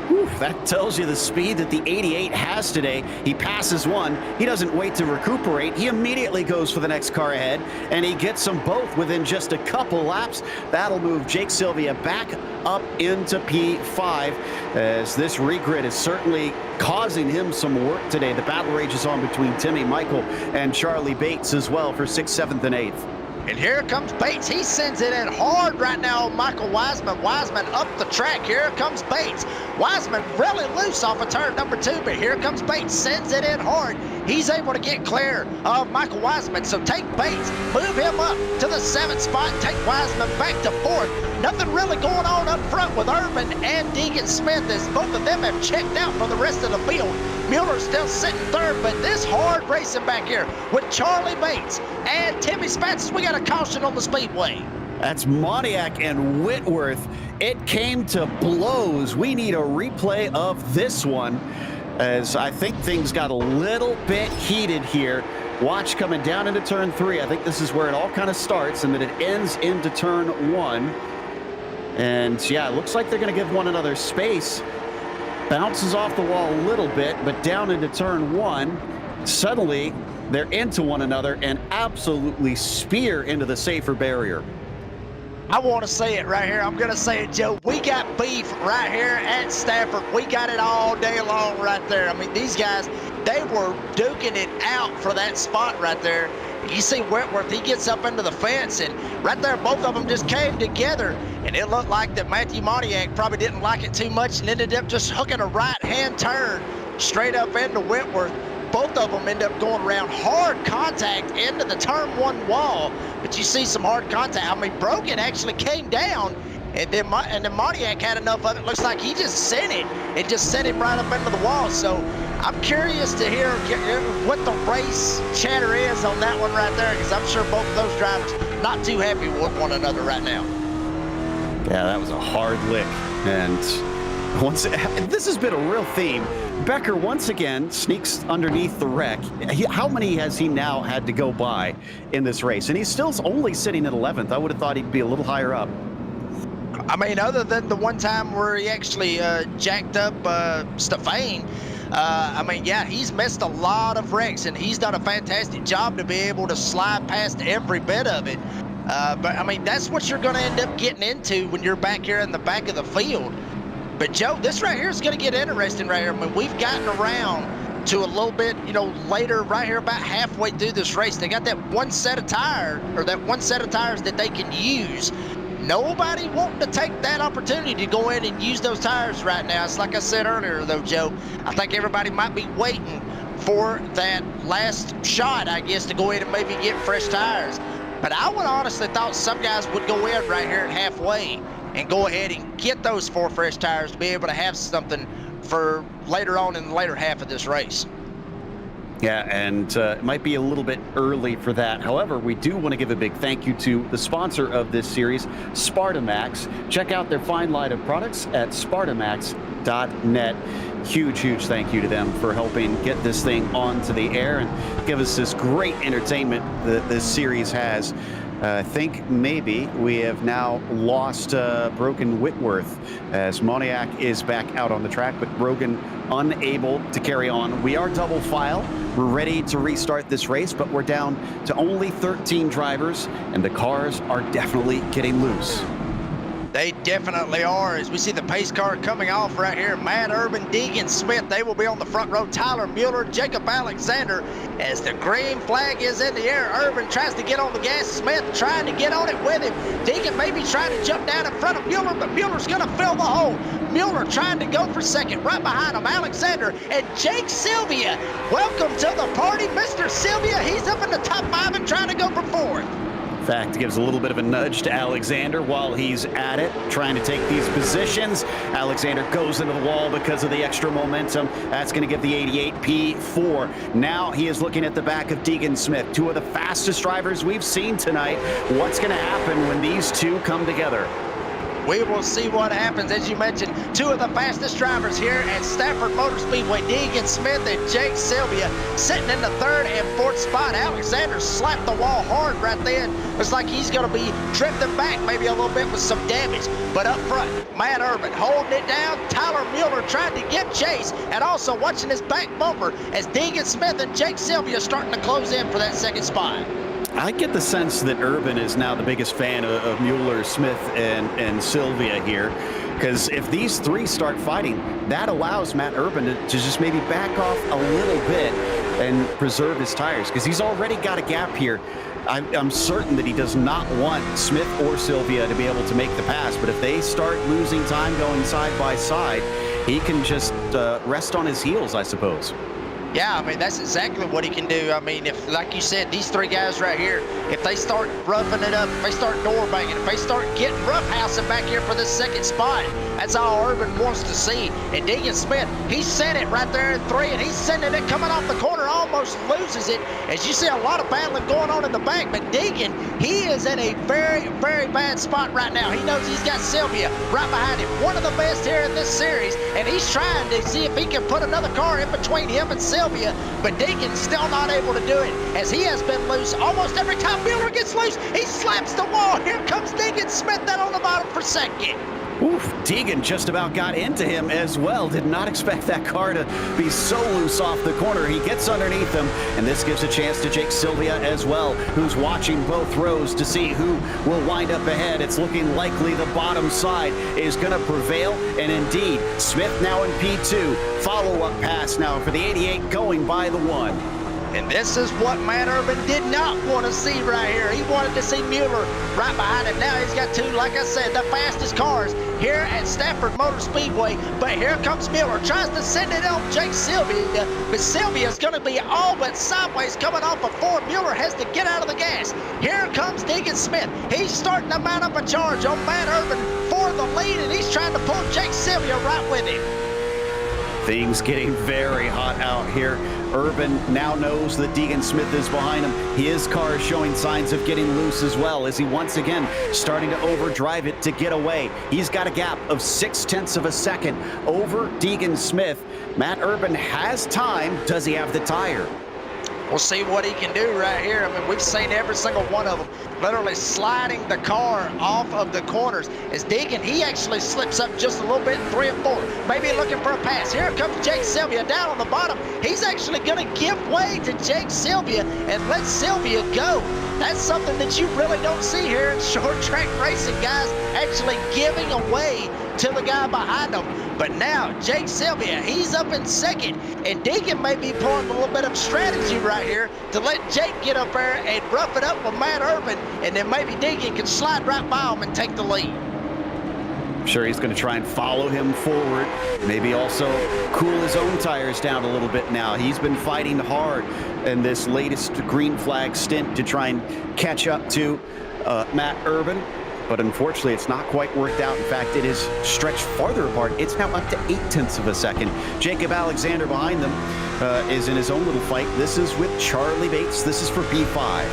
Whew, that tells you the speed that the 88 has today. He passes one. He doesn't wait to recuperate. He immediately goes for the next car ahead, and he gets them both within just a couple laps. That'll move Jake Sylvia back up into P5, as this regrid is certainly causing him some work today. The battle rages on between Timmy Michael and Charlie Bates as well for 6th, 7th, and 8th. And here comes Bates. He sends it in hard right now on Michael Wiseman. Wiseman up the track. Here comes Bates. Wiseman really loose off of turn number 2, but here comes Bates. Sends it in hard. He's able to get clear of Michael Wiseman. So take Bates, move him up to the 7th spot, take Wiseman back to 4th. Nothing really going on up front with Urban and Deegan Smith, as both of them have checked out from the rest of the field. Mueller's still sitting 3rd, but this hard racing back here with Charlie Bates and Timmy Spence. We got a caution on the speedway. That's Moniak and Whitworth. It came to blows. We need a replay of this one, as I think things got a little bit heated here. Watch coming down into turn 3. I think this is where it all kind of starts, and then it ends into turn 1. And yeah, it looks like they're going to give one another space. Bounces off the wall a little bit, but down into turn 1, suddenly they're into one another and absolutely spear into the safer barrier. I want to say it right here. I'm going to say it, Joe. We got beef right here at Stafford. We got it all day long right there. I mean, these guys, they were duking it out for that spot right there. You see Whitworth, he gets up into the fence, and right there, both of them just came together, and it looked like that Matthew Moniak probably didn't like it too much and ended up just hooking a right-hand turn straight up into Whitworth. Both of them end up going around hard contact into the turn 1 wall, but you see some hard contact. I mean, Brogan actually came down, and then Moniak had enough of it. Looks like he just sent it and just sent him right up into the wall. So I'm curious to hear what the race chatter is on that one right there, because I'm sure both of those drivers not too happy with one another right now. Yeah, that was a hard lick. And this has been a real theme. Becker once again sneaks underneath the wreck. How many has he now had to go by in this race? And he's still only sitting at 11th. I would have thought he'd be a little higher up. I mean, other than the one time where he actually jacked up Stefan, I mean, yeah, he's missed a lot of wrecks, and he's done a fantastic job to be able to slide past every bit of it. But, I mean, that's what you're going to end up getting into when you're back here in the back of the field. But, Joe, this right here is going to get interesting right here. I mean, we've gotten around to a little bit, later right here about halfway through this race. They got that one set of tires that they can use. Nobody wanting to take that opportunity to go in and use those tires right now. It's like I said earlier, though, Joe, I think everybody might be waiting for that last shot, I guess, to go in and maybe get fresh tires. But I would honestly thought some guys would go in right here at halfway and go ahead and get those 4 fresh tires to be able to have something for later on in the later half of this race. Yeah, and it might be a little bit early for that. However, we do want to give a big thank you to the sponsor of this series, Spartamax. Check out their fine line of products at spartamax.net. Huge thank you to them for helping get this thing onto the air and give us this great entertainment that this series has. I think maybe we have now lost Brogan Whitworth as Moniak is back out on the track, but Brogan unable to carry on. We are double file. We're ready to restart this race, but we're down to only 13 drivers, and the cars are definitely getting loose. They definitely are, as we see the pace car coming off right here. Matt Urban, Deegan Smith, they will be on the front row. Tyler Mueller, Jacob Alexander, as the green flag is in the air. Urban tries to get on the gas. Smith trying to get on it with him. Deegan maybe trying to jump down in front of Mueller, but Mueller's going to fill the hole. Mueller trying to go for second. Right behind him, Alexander and Jake Sylvia. Welcome to the party, Mr. Sylvia. He's up in the top 5 and trying to go for 4th. In fact, gives a little bit of a nudge to Alexander while he's at it, trying to take these positions. Alexander goes into the wall because of the extra momentum. That's going to give the 88 P4. Now he is looking at the back of Deegan Smith, two of the fastest drivers we've seen tonight. What's going to happen when these two come together? We will see what happens. As you mentioned, two of the fastest drivers here at Stafford Motor Speedway, Deegan Smith and Jake Sylvia, sitting in the 3rd and 4th spot. Alexander slapped the wall hard right then. Looks like he's going to be drifting back maybe a little bit with some damage. But up front, Matt Urban holding it down. Tyler Mueller trying to give chase, and also watching his back bumper as Deegan Smith and Jake Sylvia starting to close in for that 2nd spot. I get the sense that Urban is now the biggest fan of Mueller, Smith, and Sylvia here, because if these three start fighting, that allows Matt Urban to just maybe back off a little bit and preserve his tires, because he's already got a gap here. I'm certain that he does not want Smith or Sylvia to be able to make the pass, but if they start losing time going side by side, he can just rest on his heels, I suppose. Yeah, I mean, that's exactly what he can do. I mean, if, like you said, these three guys right here, if they start roughing it up, if they start door banging, if they start getting roughhousing back here for this 2nd spot, that's all Urban wants to see. And Deegan Smith, he sent it right there in 3, and he's sending it coming off the corner, almost loses it. As you see a lot of battling going on in the back, but Deegan, he is in a very bad spot right now. He knows he's got Sylvia right behind him, one of the best here in this series, and he's trying to see if he can put another car in between him and Sylvia, but Deegan's still not able to do it, as he has been loose almost every time Mueller gets loose. He slaps the wall. Here comes Deegan Smith down on the bottom for 2nd. Oof, Deegan just about got into him as well. Did not expect that car to be so loose off the corner. He gets underneath him, and this gives a chance to Jake Sylvia as well, who's watching both rows to see who will wind up ahead. It's looking likely the bottom side is going to prevail, and indeed, Smith now in P2. Follow-up pass now for the 88 going by the 1. And this is what Matt Urban did not want to see right here. He wanted to see Mueller right behind him. Now he's got two, like I said, the fastest cars here at Stafford Motor Speedway. But here comes Mueller, tries to send it on Jake Sylvia, but Sylvia's going to be all but sideways coming off of 4. Mueller has to get out of the gas. Here comes Deegan Smith. He's starting to mount up a charge on Matt Urban for the lead, and he's trying to pull Jake Sylvia right with him. Things getting very hot out here. Urban now knows that Deegan Smith is behind him. His car is showing signs of getting loose as well, as he once again starting to overdrive it to get away. He's got a gap of 0.6 of a second over Deegan Smith. Matt Urban has time. Does he have the tire? We'll see what he can do right here. I mean, we've seen every single one of them literally sliding the car off of the corners. As Deegan, he actually slips up just a little bit in 3 and 4, maybe looking for a pass. Here comes Jake Sylvia down on the bottom. He's actually going to give way to Jake Sylvia and let Sylvia go. That's something that you really don't see here in short track racing, guys, actually giving away to the guy behind him. But now Jake Sylvia, he's up in 2nd, and Deegan may be pulling a little bit of strategy right here to let Jake get up there and rough it up with Matt Urban, and then maybe Deegan can slide right by him and take the lead. I'm sure he's going to try and follow him forward, maybe also cool his own tires down a little bit now. He's been fighting hard in this latest green flag stint to try and catch up to Matt Urban. but unfortunately it's not quite worked out. In fact, it is stretched farther apart. It's now up to 0.8 of a second. Jacob Alexander behind them is in his own little fight. This is with Charlie Bates. This is for P5.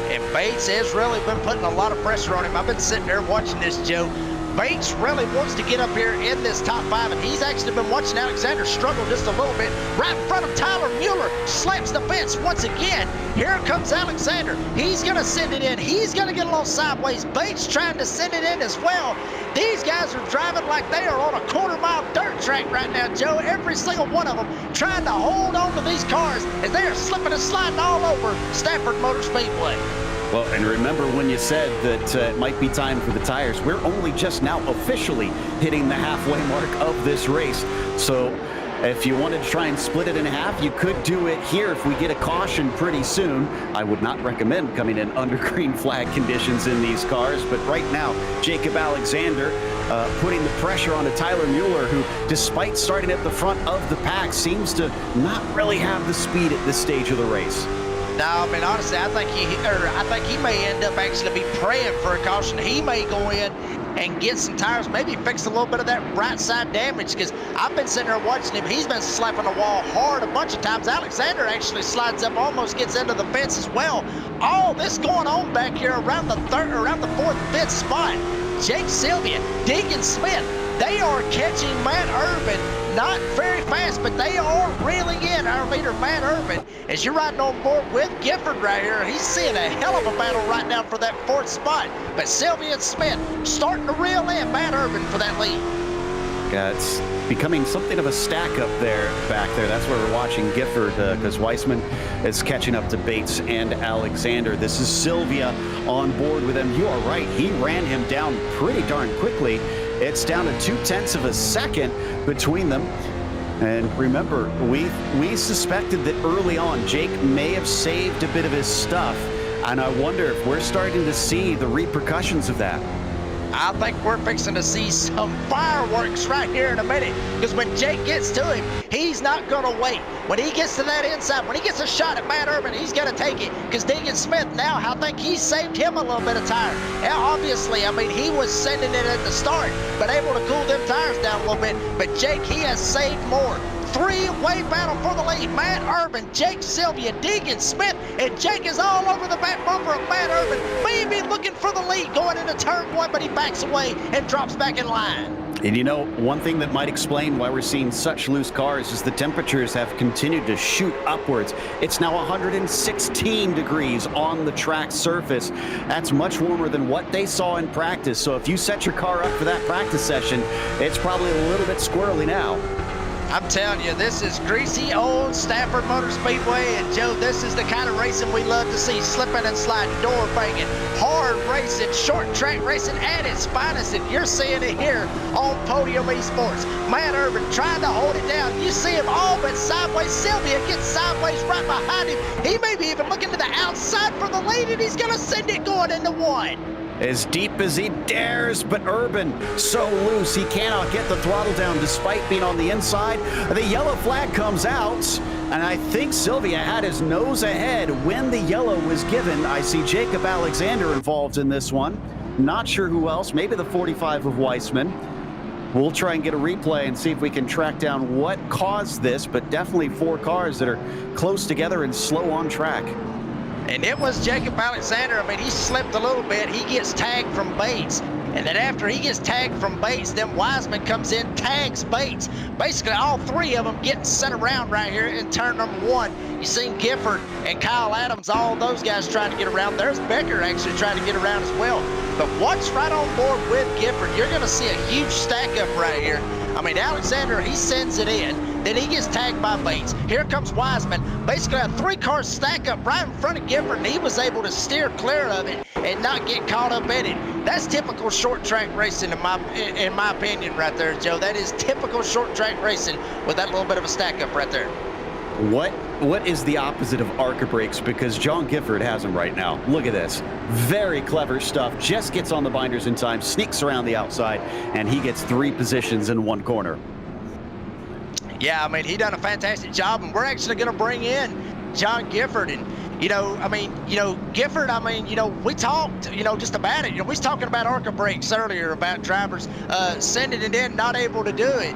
And Bates has really been putting a lot of pressure on him. I've been sitting there watching this, Joe. Bates really wants to get up here in this top 5, and he's actually been watching Alexander struggle just a little bit. Right in front of Tyler Mueller, slaps the fence once again. Here comes Alexander. He's going to send it in. He's going to get a little sideways. Bates trying to send it in as well. These guys are driving like they are on a quarter-mile dirt track right now, Joe. Every single one of them trying to hold on to these cars as they are slipping and sliding all over Stafford Motor Speedway. Well, and remember when you said that it might be time for the tires, we're only just now officially hitting the halfway mark of this race. So if you wanted to try and split it in half, you could do it here if we get a caution pretty soon. I would not recommend coming in under green flag conditions in these cars, but right now, Jacob Alexander putting the pressure on to Tyler Mueller, who, despite starting at the front of the pack, seems to not really have the speed at this stage of the race. No, I mean, honestly, I think he may end up actually be praying for a caution. He may go in and get some tires, maybe fix a little bit of that right side damage, because I've been sitting there watching him. He's been slapping the wall hard a bunch of times. Alexander actually slides up, almost gets into the fence as well. All this going on back here around the fourth, fifth spot. Jake Sylvia, Deegan Smith, they are catching Matt Urban. Not very fast, but they are reeling in our leader, Matt Urban. As you're riding on board with Gifford right here, he's seeing a hell of a battle right now for that fourth spot. But Sylvia and Smith starting to reel in Matt Urban for that lead. Yeah, it's becoming something of a stack up there, back there. That's where we're watching Gifford, because Weissman is catching up to Bates and Alexander. This is Sylvia on board with him. You are right. He ran him down pretty darn quickly. It's down to 0.2 of a second between them. And remember, we suspected that early on Jake may have saved a bit of his stuff, and I wonder if we're starting to see the repercussions of that. I think we're fixing to see some fireworks right here in a minute, because when Jake gets to him, he's not going to wait. When he gets to that inside, when he gets a shot at Matt Urban, he's going to take it, because Deegan Smith now, I think he saved him a little bit of tire. Now, obviously, I mean, he was sending it at the start, but able to cool them tires down a little bit. But Jake, he has saved more. Three-way battle for the lead. Matt Urban, Jake Sylvia, Deegan Smith, and Jake is all over the back bumper of Matt Urban. Maybe looking for the lead going into turn 1, but he backs away and drops back in line. And you know, one thing that might explain why we're seeing such loose cars is the temperatures have continued to shoot upwards. It's now 116 degrees on the track surface. That's much warmer than what they saw in practice. So if you set your car up for that practice session, it's probably a little bit squirrely now. I'm telling you, this is greasy old Stafford Motor Speedway, and Joe, this is the kind of racing we love to see. Slipping and sliding, door banging, hard racing, short track racing at its finest, and you're seeing it here on Podium Esports. Matt Urban trying to hold it down. You see him all but sideways. Sylvia gets sideways right behind him. He may be even looking to the outside for the lead, and he's going to send it going into 1. As deep as he dares, but Urban so loose he cannot get the throttle down despite being on the inside. The yellow flag comes out, and I think Sylvia had his nose ahead when the yellow was given. I see Jacob Alexander involved in this one. Not sure who else, maybe the 45 of Weissman. We'll try and get a replay and see if we can track down what caused this, but definitely 4 cars that are close together and slow on track. And it was Jacob Alexander. I mean, he slipped a little bit. He gets tagged from Bates. And then after he gets tagged from Bates, then Wiseman comes in, tags Bates. Basically, all 3 of them getting sent around right here in turn number 1. You seen Gifford and Kyle Adams, all those guys trying to get around. There's Becker actually trying to get around as well. But once right on board with Gifford, you're going to see a huge stack up right here. I mean, Alexander, he sends it in. Then he gets tagged by Bates. Here comes Wiseman. Basically, a 3-car stack up right in front of Gifford, and he was able to steer clear of it and not get caught up in it. That's typical short track racing in my opinion right there, Joe. That is typical short track racing with that little bit of a stack up right there. What is the opposite of ARCA brakes? Because John Gifford has them right now. Look at this. Very clever stuff. Just gets on the binders in time, sneaks around the outside, and he gets 3 positions in 1 corner. Yeah, I mean, he done a fantastic job, and we're actually going to bring in John Gifford. And Gifford, we talked, just about it. We was talking about ARCA brakes earlier, about drivers sending it in, not able to do it.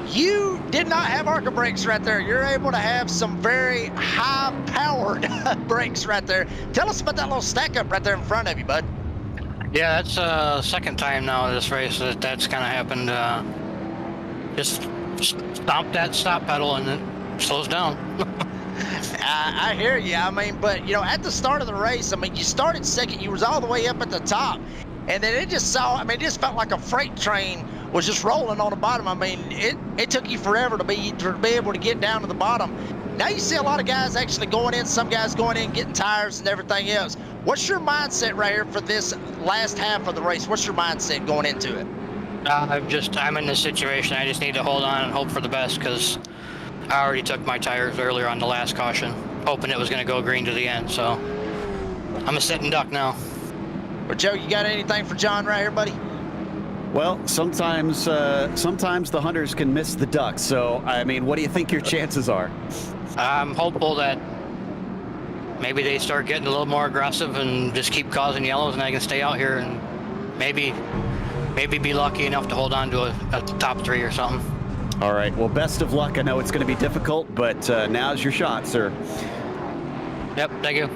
You did not have ARCA brakes right there. You're able to have some very high-powered brakes right there. Tell us about that little stack up right there in front of you, bud. Yeah, that's second time now in this race that's kind of happened. Just stomp that stop pedal and it slows down. I hear you. But at the start of the race, you started second. You was all the way up at the top, and then it just felt like a freight train was just rolling on the bottom. It took you forever to be able to get down to the bottom. Now you see a lot of guys actually going in. Some guys going in, getting tires and everything else. What's your mindset right here for this last half of the race? What's your mindset going into it? I'm in this situation. I just need to hold on and hope for the best, because I already took my tires earlier on the last caution, hoping it was going to go green to the end. So I'm a sitting duck now. Well, Joe, you got anything for John right here, buddy? Well, sometimes the hunters can miss the ducks. So, what do you think your chances are? I'm hopeful that maybe they start getting a little more aggressive and just keep causing yellows, and I can stay out here and maybe be lucky enough to hold on to a top three or something. All right. Well, best of luck. I know it's going to be difficult, but now's your shot, sir. Yep. Thank you.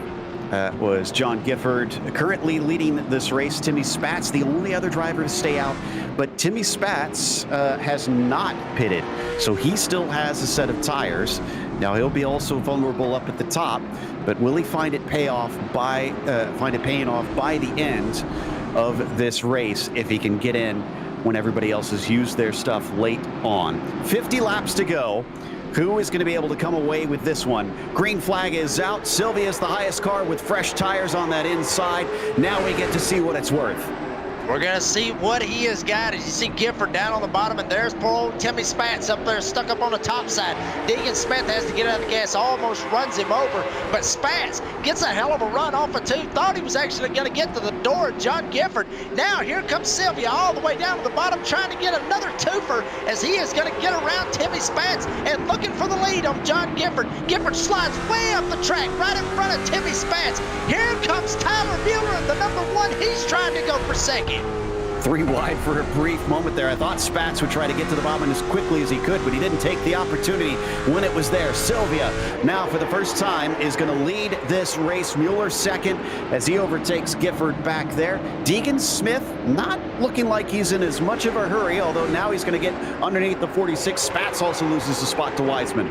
That was John Gifford, currently leading this race. Timmy Spatz, the only other driver to stay out. But Timmy Spatz has not pitted, so he still has a set of tires. Now, he'll be also vulnerable up at the top, but will he find it paying off by the end of this race if he can get in when everybody else has used their stuff late on? 50 laps to go. Who is going to be able to come away with this one? Green flag is out. Sylvia's the highest car with fresh tires on that inside. Now we get to see what it's worth. We're going to see what he has got. As you see Gifford down on the bottom, and there's poor old Timmy Spatz up there stuck up on the top side. Deegan Smith has to get out of the gas, almost runs him over. But Spatz gets a hell of a run off of two. Thought he was actually going to get to the door of John Gifford. Now here comes Sylvia all the way down to the bottom, trying to get another twofer as he is going to get around Timmy Spatz and looking for the lead on John Gifford. Gifford slides way up the track right in front of Timmy Spatz. Here comes Tyler Mueller in the number one. He's trying to go for second. 3 wide for a brief moment there. I thought Spatz would try to get to the bottom as quickly as he could, but he didn't take the opportunity when it was there. Sylvia, now for the first time, is going to lead this race. Mueller second as he overtakes Gifford back there. Deegan Smith not looking like he's in as much of a hurry, although now he's going to get underneath the 46. Spatz also loses the spot to Wiseman.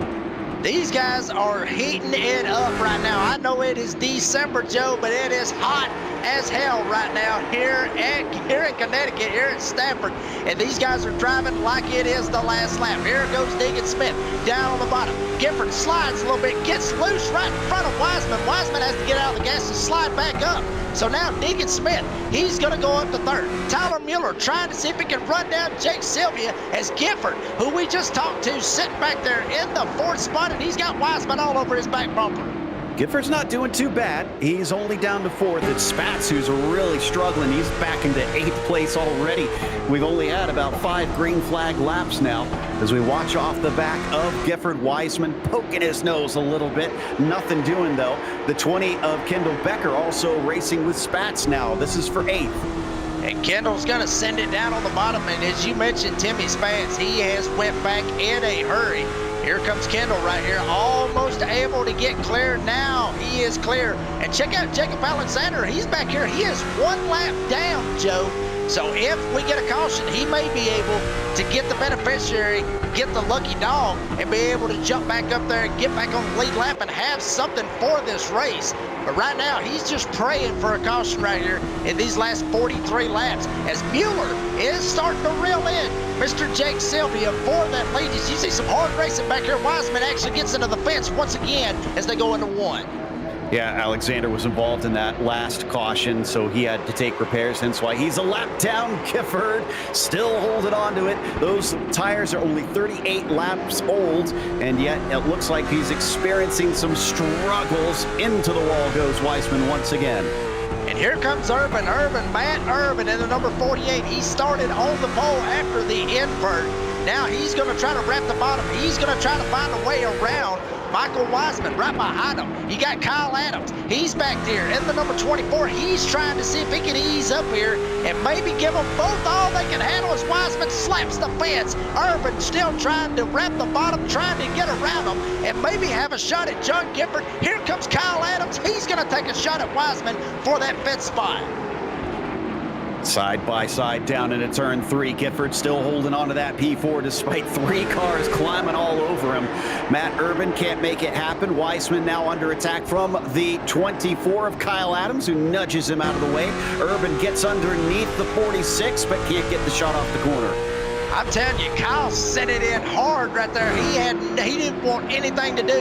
These guys are heating it up right now. I know it is December, Joe, but it is hot as hell right now here in Connecticut, here at Stafford. And these guys are driving like it is the last lap. Here goes Deegan Smith down on the bottom. Gifford slides a little bit, gets loose right in front of Wiseman. Wiseman has to get out of the gas and slide back up. So now Deegan Smith, he's going to go up to third. Tyler Mueller trying to see if he can run down Jake Sylvia as Gifford, who we just talked to, sitting back there in the fourth spot, and he's got Wiseman all over his back bumper. Gifford's not doing too bad. He's only down to fourth. It's Spatz who's really struggling. He's back into 8th place already. We've only had about 5 green flag laps now as we watch off the back of Gifford. Wiseman poking his nose a little bit. Nothing doing, though. The 20 of Kendall Becker also racing with Spatz now. This is for 8th. And Kendall's going to send it down on the bottom. And as you mentioned, Timmy Spatz, he has went back in a hurry. Here comes Kendall right here, almost able to get clear. Now he is clear. And check out Jacob Alexander. He's back here. He is 1 lap down, Joe. So if we get a caution, he may be able to get the beneficiary, get the lucky dog, and be able to jump back up there and get back on the lead lap and have something for this race. But right now, he's just praying for a caution right here in these last 43 laps as Mueller is starting to reel in Mr. Jake Sylvia for that lead. As you see some hard racing back here. Wiseman actually gets into the fence once again as they go into 1. Yeah, Alexander was involved in that last caution, so he had to take repairs, hence why he's a lap down. Gifford still holding on to it. Those tires are only 38 laps old, and yet it looks like he's experiencing some struggles. Into the wall goes Wiseman once again. And here comes Matt Urban in the number 48. He started on the pole after the invert. Now he's going to try to wrap the bottom. He's going to try to find a way around Michael Wiseman right behind him. You got Kyle Adams. He's back there in the number 24. He's trying to see if he can ease up here and maybe give them both all they can handle as Wiseman slaps the fence. Urban still trying to wrap the bottom, trying to get around him and maybe have a shot at John Gifford. Here comes Kyle Adams. He's going to take a shot at Wiseman for that fifth spot. Side by side down into turn 3. Gifford still holding on to that P4 despite 3 cars climbing all over him. Matt Urban can't make it happen. Weissman now under attack from the 24 of Kyle Adams, who nudges him out of the way. Urban gets underneath the 46, but can't get the shot off the corner. I'm telling you, Kyle sent it in hard right there. He didn't want anything to do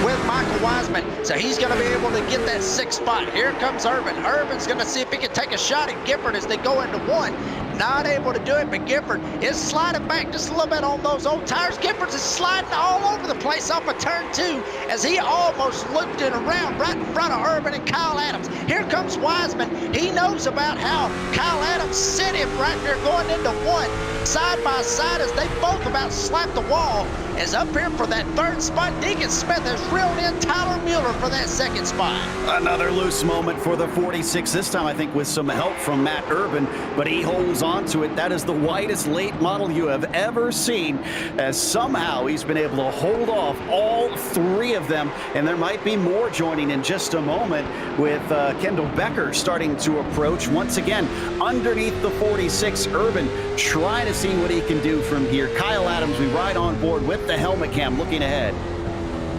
with Michael Wiseman, so he's going to be able to get that 6th spot. Here comes Urban. Urban's going to see if he can take a shot at Gifford as they go into 1. Not able to do it, but Gifford is sliding back just a little bit on those old tires. Gifford's is sliding all over the place off of turn 2 as he almost looped it around right in front of Urban and Kyle Adams. Here comes Wiseman. He knows about how Kyle Adams sent him right there going into 1. Side by side as they both about slapped the wall. As up here for that 3rd spot, Deacon Smith has reeled in Tyler Mueller for that 2nd spot. Another loose moment for the 46, this time I think with some help from Matt Urban, but he holds on to it. That is the widest late model you have ever seen, as somehow he's been able to hold off all 3 of them, and there might be more joining in just a moment with Kendall Becker starting to approach. Once again, underneath the 46, Urban trying to see what he can do from here. Kyle Adams, we ride on board with the helmet cam looking ahead.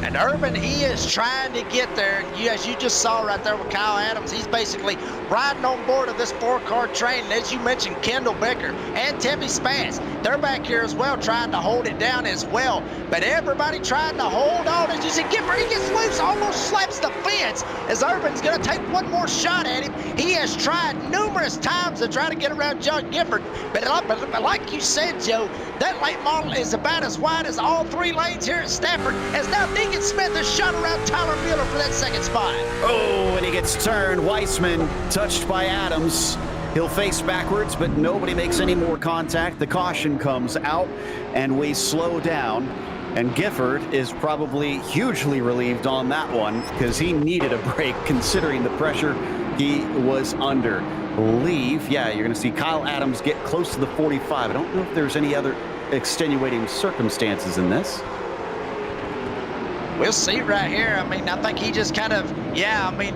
And Urban, he is trying to get there. As you just saw right there with Kyle Adams, he's basically riding on board of this 4-car train. And as you mentioned, Kendall Becker and Timmy Spence, they're back here as well, trying to hold it down as well. But everybody trying to hold on. As you see, Gifford, he gets loose, almost slaps the fence as Urban's going to take one more shot at him. He has tried numerous times to try to get around John Gifford. But like you said, Joe, that late model is about as wide as all 3 lanes here at Stafford. As now Deacon Smith has shot around Tyler Mueller for that 2nd spot. Oh, and he gets turned. Weissman touched by Adams. He'll face backwards, but nobody makes any more contact. The caution comes out, and we slow down. And Gifford is probably hugely relieved on that one because he needed a break considering the pressure he was under. Yeah, you're going to see Kyle Adams get close to the 45. I don't know if there's any other extenuating circumstances in this. We'll see right here. I mean, I think he just kind of,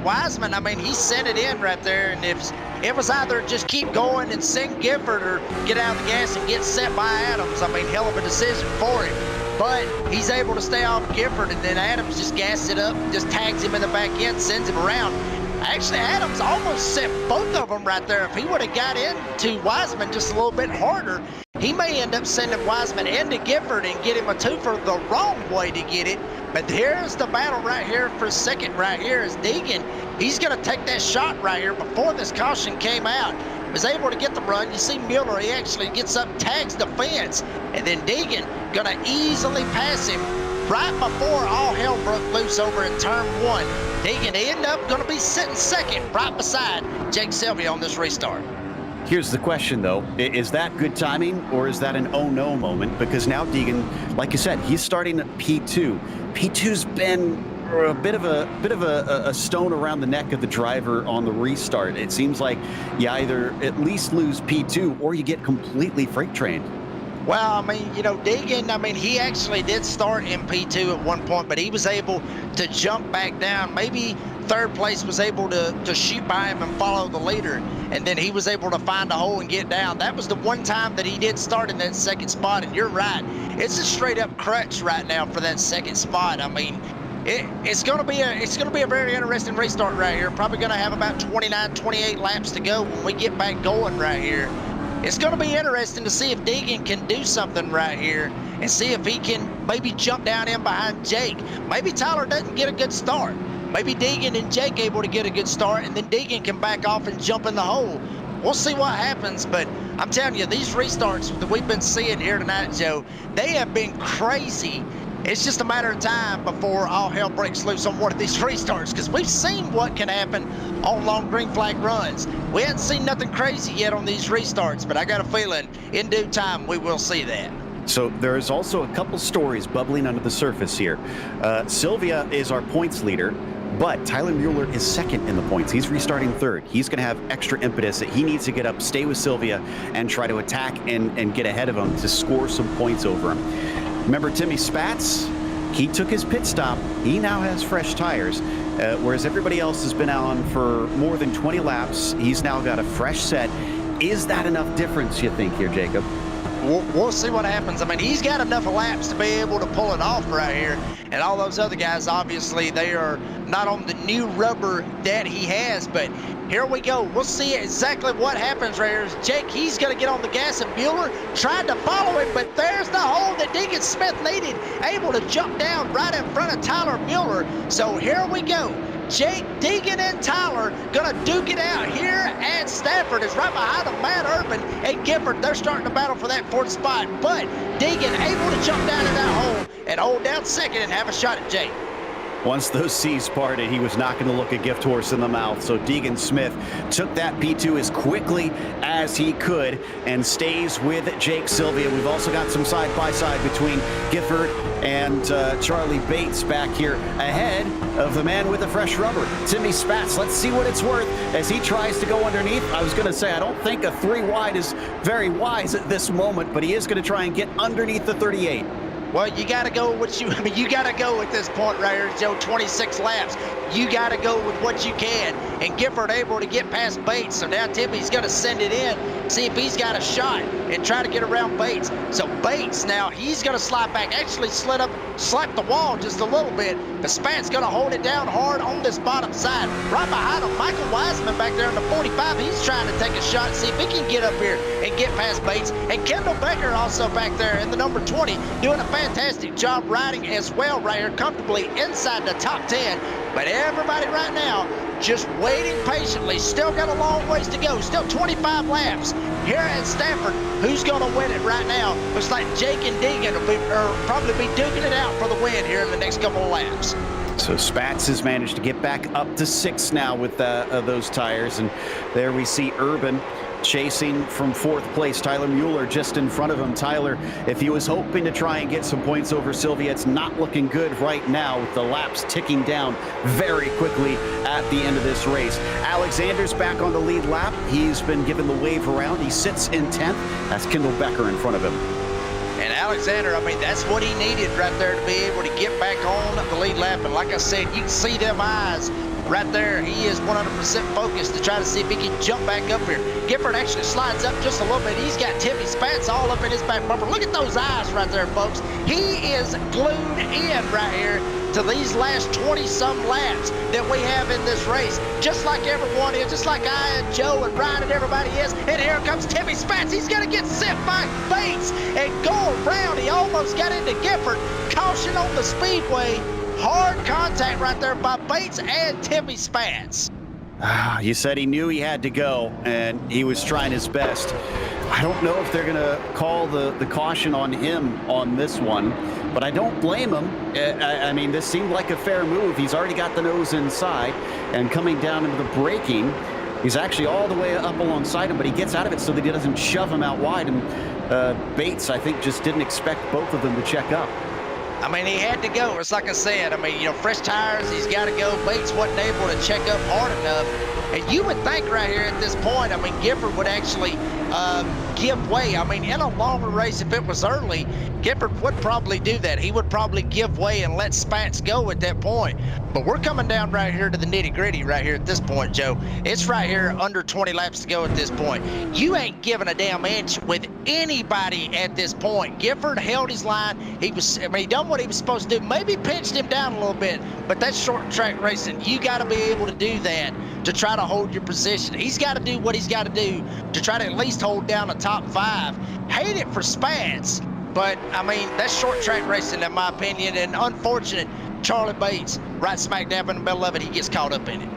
Wiseman, he sent it in right there. And if it was either just keep going and send Gifford or get out of the gas and get set by Adams, hell of a decision for him. But he's able to stay off Gifford, and then Adams just gasses it up, just tags him in the back end, sends him around. Actually, Adams almost sent both of them right there. If he would have got into Wiseman just a little bit harder, he may end up sending Wiseman into Gifford and get him a 2 for the wrong way to get it. But here's the battle right here for 2nd right here is Deegan. He's going to take that shot right here before this caution came out. Was able to get the run. You see Mueller, he actually gets up, tags the fence, and then Deegan going to easily pass him right before all hell broke loose over in turn 1. Deegan ended up going to be sitting 2nd right beside Jake Sylvia on this restart. Here's the question, though. Is that good timing or is that an oh no moment? Because now Deegan, like you said, he's starting at P2. P2's been a bit of a stone around the neck of the driver on the restart. It seems like you either at least lose P2 or you get completely freight trained. Well, Deegan, he actually did start in P2 at one point, but he was able to jump back down. Maybe 3rd place was able to shoot by him and follow the leader, and then he was able to find a hole and get down. That was the one time that he did start in that 2nd spot, and you're right. It's a straight-up crutch right now for that 2nd spot. It's going to be a very interesting restart right here. Probably going to have about 29, 28 laps to go when we get back going right here. It's going to be interesting to see if Deegan can do something right here and see if he can maybe jump down in behind Jake. Maybe Tyler doesn't get a good start. Maybe Deegan and Jake able to get a good start, and then Deegan can back off and jump in the hole. We'll see what happens, but I'm telling you, these restarts that we've been seeing here tonight, Joe, they have been crazy. It's just a matter of time before all hell breaks loose on one of these restarts, because we've seen what can happen on long green flag runs. We haven't seen nothing crazy yet on these restarts, but I got a feeling in due time we will see that. So there is also a couple stories bubbling under the surface here. Sylvia is our points leader, but Tyler Mueller is second in the points. He's restarting third. He's going to have extra impetus that he needs to get up, stay with Sylvia, and try to attack and get ahead of him to score some points over him. Remember Timmy Spatz? He took his pit stop. He now has fresh tires, whereas everybody else has been on for more than 20 laps. He's now got a fresh set. Is that enough difference, you think, here, Jacob? We'll see what happens. I mean, he's got enough laps to be able to pull it off right here. And all those other guys, obviously, they are not on the new rubber that he has. But here we go. We'll see exactly what happens right here. Jake, he's going to get on the gas, and Mueller tried to follow him, but there's the hole that Deegan Smith needed. Able to jump down right in front of Tyler Mueller. So here we go. Jake, Deegan, and Tyler gonna duke it out here at Stafford. Is right behind them, Matt Urban and Gifford. They're starting to battle for that fourth spot, but Deegan able to jump down in that hole and hold down second and have a shot at Jake. Once those seas parted, he was not going to look a gift horse in the mouth. So Deegan Smith took that P2 as quickly as he could and stays with Jake Sylvia. We've also got some side-by-side between Gifford and Charlie Bates back here ahead of the man with the fresh rubber, Timmy Spatz. Let's see what it's worth as he tries to go underneath. I was going to say, I don't think a 3 wide is very wise at this moment, but he is going to try and get underneath the 38. Well, you got to go with you got to go at this point right here, Joe. 26 laps. You got to go with what you can. And Gifford able to get past Bates. So now Timmy's going to send it in, see if he's got a shot, and try to get around Bates. So Bates now, he's going to slide back. Actually slapped the wall just a little bit. But Spat's going to hold it down hard on this bottom side. Right behind him, Michael Wiseman back there in the 45. He's trying to take a shot, see if he can get up here and get past Bates. And Kendall Becker also back there in the number 20, doing a fantastic job riding as well right here, comfortably inside the top 10. But everybody right now just waiting patiently. Still got a long ways to go. Still 25 laps here at Stafford. Who's going to win it right now? Looks like Jake and Deegan will probably be duking it out for the win here in the next couple of laps. So Spatz has managed to get back up to 6 now with those tires. And there we see Urban chasing from 4th place. Tyler Mueller just in front of him. Tyler, if he was hoping to try and get some points over Sylvia, it's not looking good right now with the laps ticking down very quickly at the end of this race. Alexander's back on the lead lap. He's been given the wave around. He sits in 10th. That's Kendall Becker in front of him. And Alexander, I mean, that's what he needed right there to be able to get back on the lead lap. And like I said, you can see them eyes right there. He is 100% focused to try to see if he can jump back up here. Gifford actually slides up just a little bit. He's got Timmy Spatz all up in his back bumper. Look at those eyes right there, folks. He is glued in right here to these last 20-some laps that we have in this race. Just like everyone is, just like I and Joe and Ryan and everybody is. And here comes Timmy Spatz. He's going to get sent by Bates and go around. He almost got into Gifford. Caution on the speedway. Hard contact right there by Bates and Timmy Spatz. You said he knew he had to go, and he was trying his best. I don't know if they're going to call the caution on him on this one, but I don't blame him. I mean, this seemed like a fair move. He's already got the nose inside, and coming down into the braking, he's actually all the way up alongside him, but he gets out of it so that he doesn't shove him out wide. And Bates, I think, just didn't expect both of them to check up. I mean, he had to go. It's like I said. I mean, you know, fresh tires, he's got to go. Bates wasn't able to check up hard enough. And you would think right here at this point, I mean, Gifford would actually give way. I mean, in a longer race, if it was early, Gifford would probably do that. He would probably give way and let Spatz go at that point. But we're coming down right here to the nitty-gritty right here at this point, Joe. It's right here under 20 laps to go at this point. You ain't giving a damn inch with anybody at this point. Gifford held his line. He done what he was supposed to do. Maybe pinched him down a little bit, but that's short track racing. You got to be able to do that to try to hold your position. He's got to do what he's got to do to try to at least hold down the top 5. Hate it for Spatz, but I mean, that's short track racing in my opinion, and unfortunate Charlie Bates right smack dab in the middle of it, he gets caught up in it.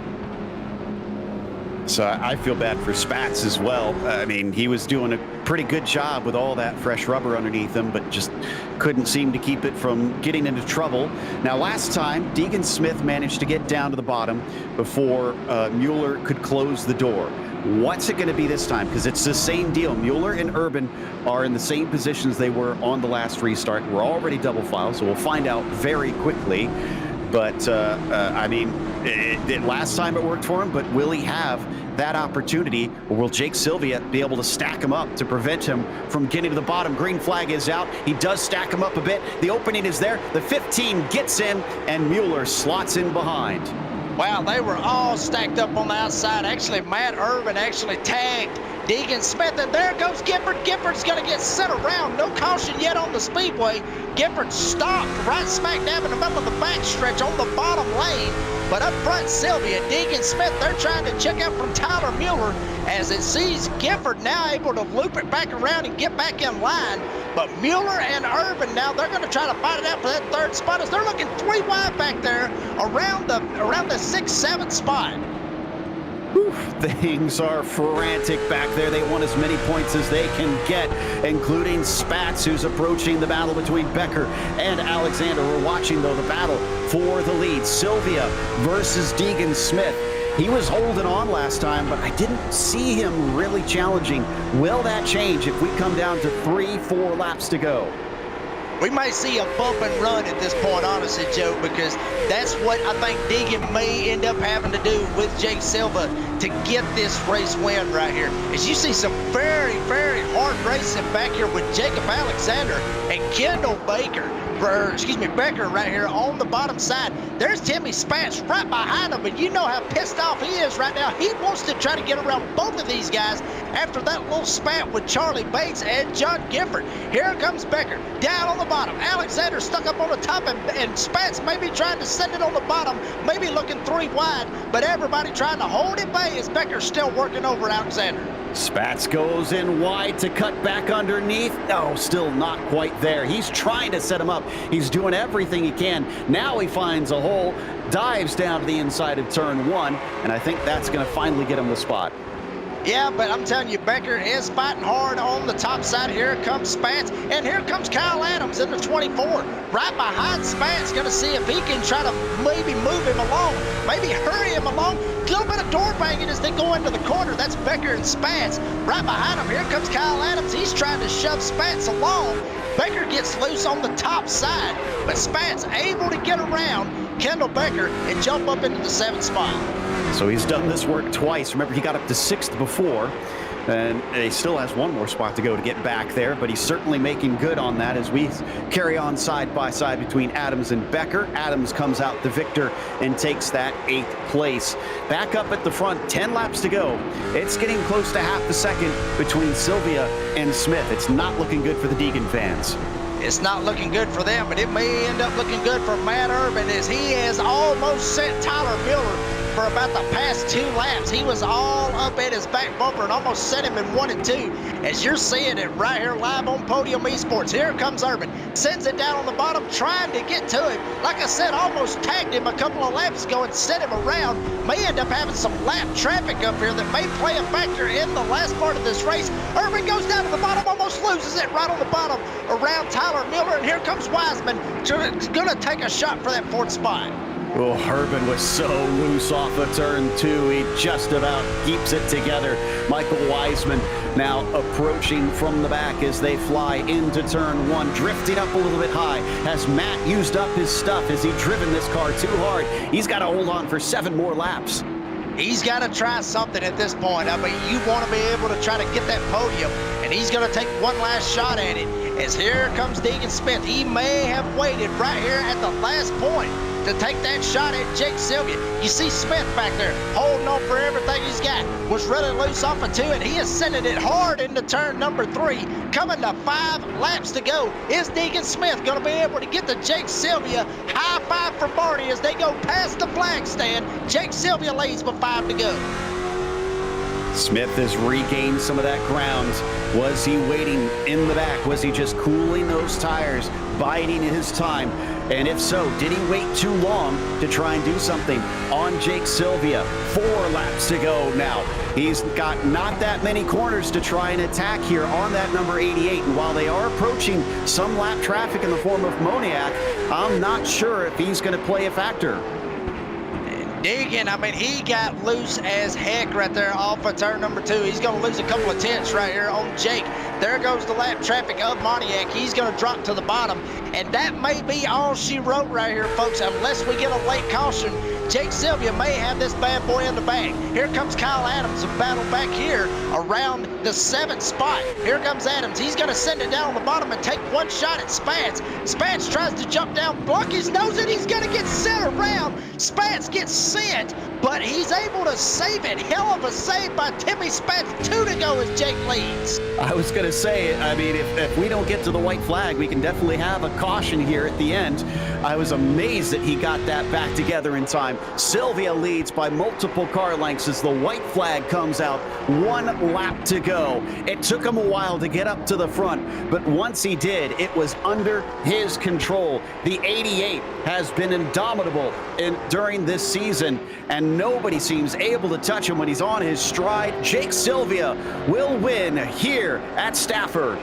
So I feel bad for Spatz as well. I mean, he was doing a pretty good job with all that fresh rubber underneath him, but just couldn't seem to keep it from getting into trouble. Now, last time, Deegan Smith managed to get down to the bottom before Mueller could close the door. What's it going to be this time? Because it's the same deal. Mueller and Urban are in the same positions they were on the last restart. We're already double file, so we'll find out very quickly. But, I mean, last time it worked for him, but will he have that opportunity, or will Jake Sylvia be able to stack him up to prevent him from getting to the bottom? Green flag is out. He does stack him up a bit. The opening is there. The 15 gets in, and Mueller slots in behind. Wow, they were all stacked up on the outside. Actually, Matt Urban actually tagged Deegan Smith, and there goes Gifford. Gifford's going to get sent around. No caution yet on the speedway. Gifford stopped right smack dab in the middle of the backstretch on the bottom lane. But up front, Sylvia, Deegan Smith, they're trying to check out from Tyler Mueller as it sees Gifford now able to loop it back around and get back in line. But Mueller and Urban now, they're going to try to fight it out for that third spot as they're looking 3 wide back there around the 6-7 spot. Whew, things are frantic back there. They want as many points as they can get, including Spatz, who's approaching the battle between Becker and Alexander. We're watching, though, the battle for the lead. Sylvia versus Deegan Smith. He was holding on last time, but I didn't see him really challenging. Will that change if we come down to 3-4 laps to go? We might see a bump and run at this point, honestly, Joe, because that's what I think Deegan may end up having to do with Jake Silva to get this race win right here. As you see some very, very hard racing back here with Jacob Alexander and Kendall Baker. Becker right here on the bottom side. There's Timmy Spatz right behind him, but you know how pissed off he is right now. He wants to try to get around both of these guys after that little spat with Charlie Bates and John Gifford. Here comes Becker down on the bottom. Alexander stuck up on the top, and Spatz maybe trying to send it on the bottom, maybe looking 3 wide, but everybody trying to hold it bay as Becker's still working over Alexander. Spatz goes in wide to cut back underneath. No, still not quite there. He's trying to set him up. He's doing everything he can. Now he finds a hole, dives down to the inside of turn 1, and I think that's going to finally get him the spot. Yeah, but I'm telling you, Becker is fighting hard on the top side. Here comes Spatz, and here comes Kyle Adams in the 24. Right behind Spatz, going to see if he can try to maybe move him along, maybe hurry him along. A little bit of door banging as they go into the corner. That's Becker and Spatz. Right behind him, here comes Kyle Adams. He's trying to shove Spatz along. Becker gets loose on the top side, but Spatz able to get around Kendall Becker and jump up into the 7th spot. So he's done this work twice. Remember, he got up to 6th before, and he still has 1 more spot to go to get back there, but he's certainly making good on that as we carry on side by side between Adams and Becker. Adams comes out the victor and takes that 8th place. Back up at the front, 10 laps to go. It's getting close to half the second between Sylvia and Smith. It's not looking good for the Deegan fans. It's not looking good for them, but it may end up looking good for Matt Urban as he has almost sent Tyler Mueller for about the past 2 laps. He was all up at his back bumper and almost set him in 1 and 2. As you're seeing it right here live on Podium Esports. Here comes Urban. Sends it down on the bottom, trying to get to him. Like I said, almost tagged him a couple of laps ago and set him around. May end up having some lap traffic up here that may play a factor in the last part of this race. Urban goes down to the bottom, almost loses it right on the bottom around Tyler Mueller. And here comes Wiseman, going to take a shot for that 4th spot. Oh, Urban was so loose off of turn 2. He just about keeps it together. Michael Wiseman now approaching from the back as they fly into turn 1, drifting up a little bit high. Has Matt used up his stuff? Has he driven this car too hard? He's got to hold on for 7 more laps. He's got to try something at this point. I mean, you want to be able to try to get that podium, and he's going to take one last shot at it. As here comes Deegan Smith. He may have waited right here at the last point to take that shot at Jake Sylvia. You see Smith back there holding on for everything he's got. Was really loose off of 2, and he is sending it hard into turn number 3. Coming to 5 laps to go. Is Deegan Smith going to be able to get to Jake Sylvia? High five for Marty as they go past the flag stand. Jake Sylvia leads with 5 to go. Smith has regained some of that ground. Was he waiting in the back? Was he just cooling those tires, biding his time? And if so, did he wait too long to try and do something on Jake Sylvia? 4 laps to go now. He's got not that many corners to try and attack here on that number 88. And while they are approaching some lap traffic in the form of Moniak, I'm not sure if he's going to play a factor. Deegan, I mean, he got loose as heck right there off of turn number 2. He's going to lose a couple of tenths right here on Jake. There goes the lap traffic of Moniak. He's going to drop to the bottom. And that may be all she wrote right here, folks. Unless we get a late caution, Jake Sylvia may have this bad boy in the bag. Here comes Kyle Adams, a battle back here around the 7th spot. Here comes Adams. He's going to send it down on the bottom and take one shot at Spence. Spence tries to jump down, block his nose, and he's going to get sent around. Spence gets sent, but he's able to save it. Hell of a save by Timmy Spence. 2 to go as Jake leads. I was going to say, I mean, if we don't get to the white flag, we can definitely have a caution here at the end. I was amazed that he got that back together in time. Sylvia leads by multiple car lengths as the white flag comes out. 1 lap to go. It took him a while to get up to the front, but once he did, it was under his control. The 88 has been indomitable during this season, and nobody seems able to touch him when he's on his stride. Jake Sylvia will win here at Stafford.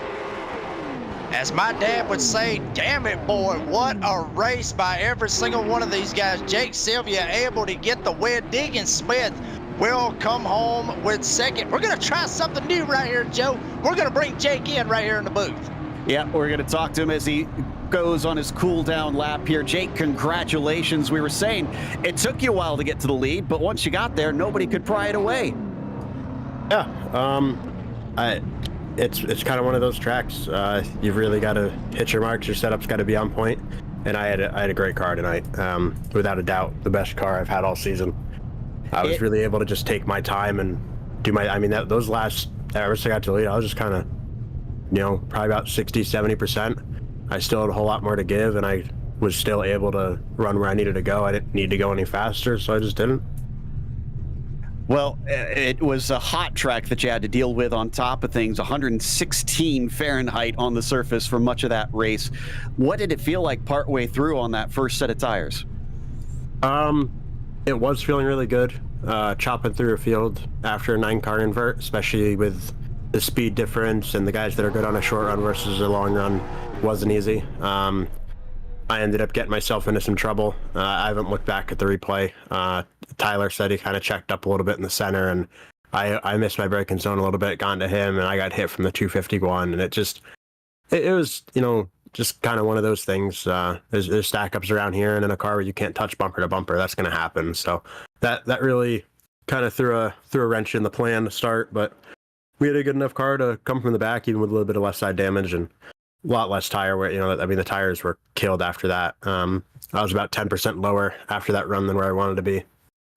As my dad would say, damn it, boy, what a race by every single one of these guys. Jake Sylvia able to get the win. Deegan Smith will come home with 2nd. We're going to try something new right here, Joe. We're going to bring Jake in right here in the booth. Yeah, we're going to talk to him as he goes on his cool down lap here. Jake, congratulations. We were saying it took you a while to get to the lead, but once you got there, nobody could pry it away. Yeah, it's kind of one of those tracks. You've really got to hit your marks. Your setup's got to be on point. And I had a great car tonight. Without a doubt, the best car I've had all season. I was really able to just take my time and do my. I mean, those last hours I got to the lead, I was just kind of, probably about 60-70%. I still had a whole lot more to give, and I was still able to run where I needed to go. I didn't need to go any faster, so I just didn't. Well, it was a hot track that you had to deal with on top of things, 116 Fahrenheit on the surface for much of that race. What did it feel like partway through on that first set of tires? It was feeling really good, chopping through a field after a 9-car invert, especially with the speed difference and the guys that are good on a short run versus a long run wasn't easy. I ended up getting myself into some trouble. I haven't looked back at the replay. Tyler said he kind of checked up a little bit in the center, and I missed my braking zone a little bit, got into him, and I got hit from the 251, and it was, just kind of one of those things. There's stack-ups around here, and in a car where you can't touch bumper to bumper, that's going to happen. So that really kind of threw a wrench in the plan to start, but we had a good enough car to come from the back, even with a little bit of left side damage, and a lot less tire wear. The tires were killed after that. I was about 10% lower after that run than where I wanted to be,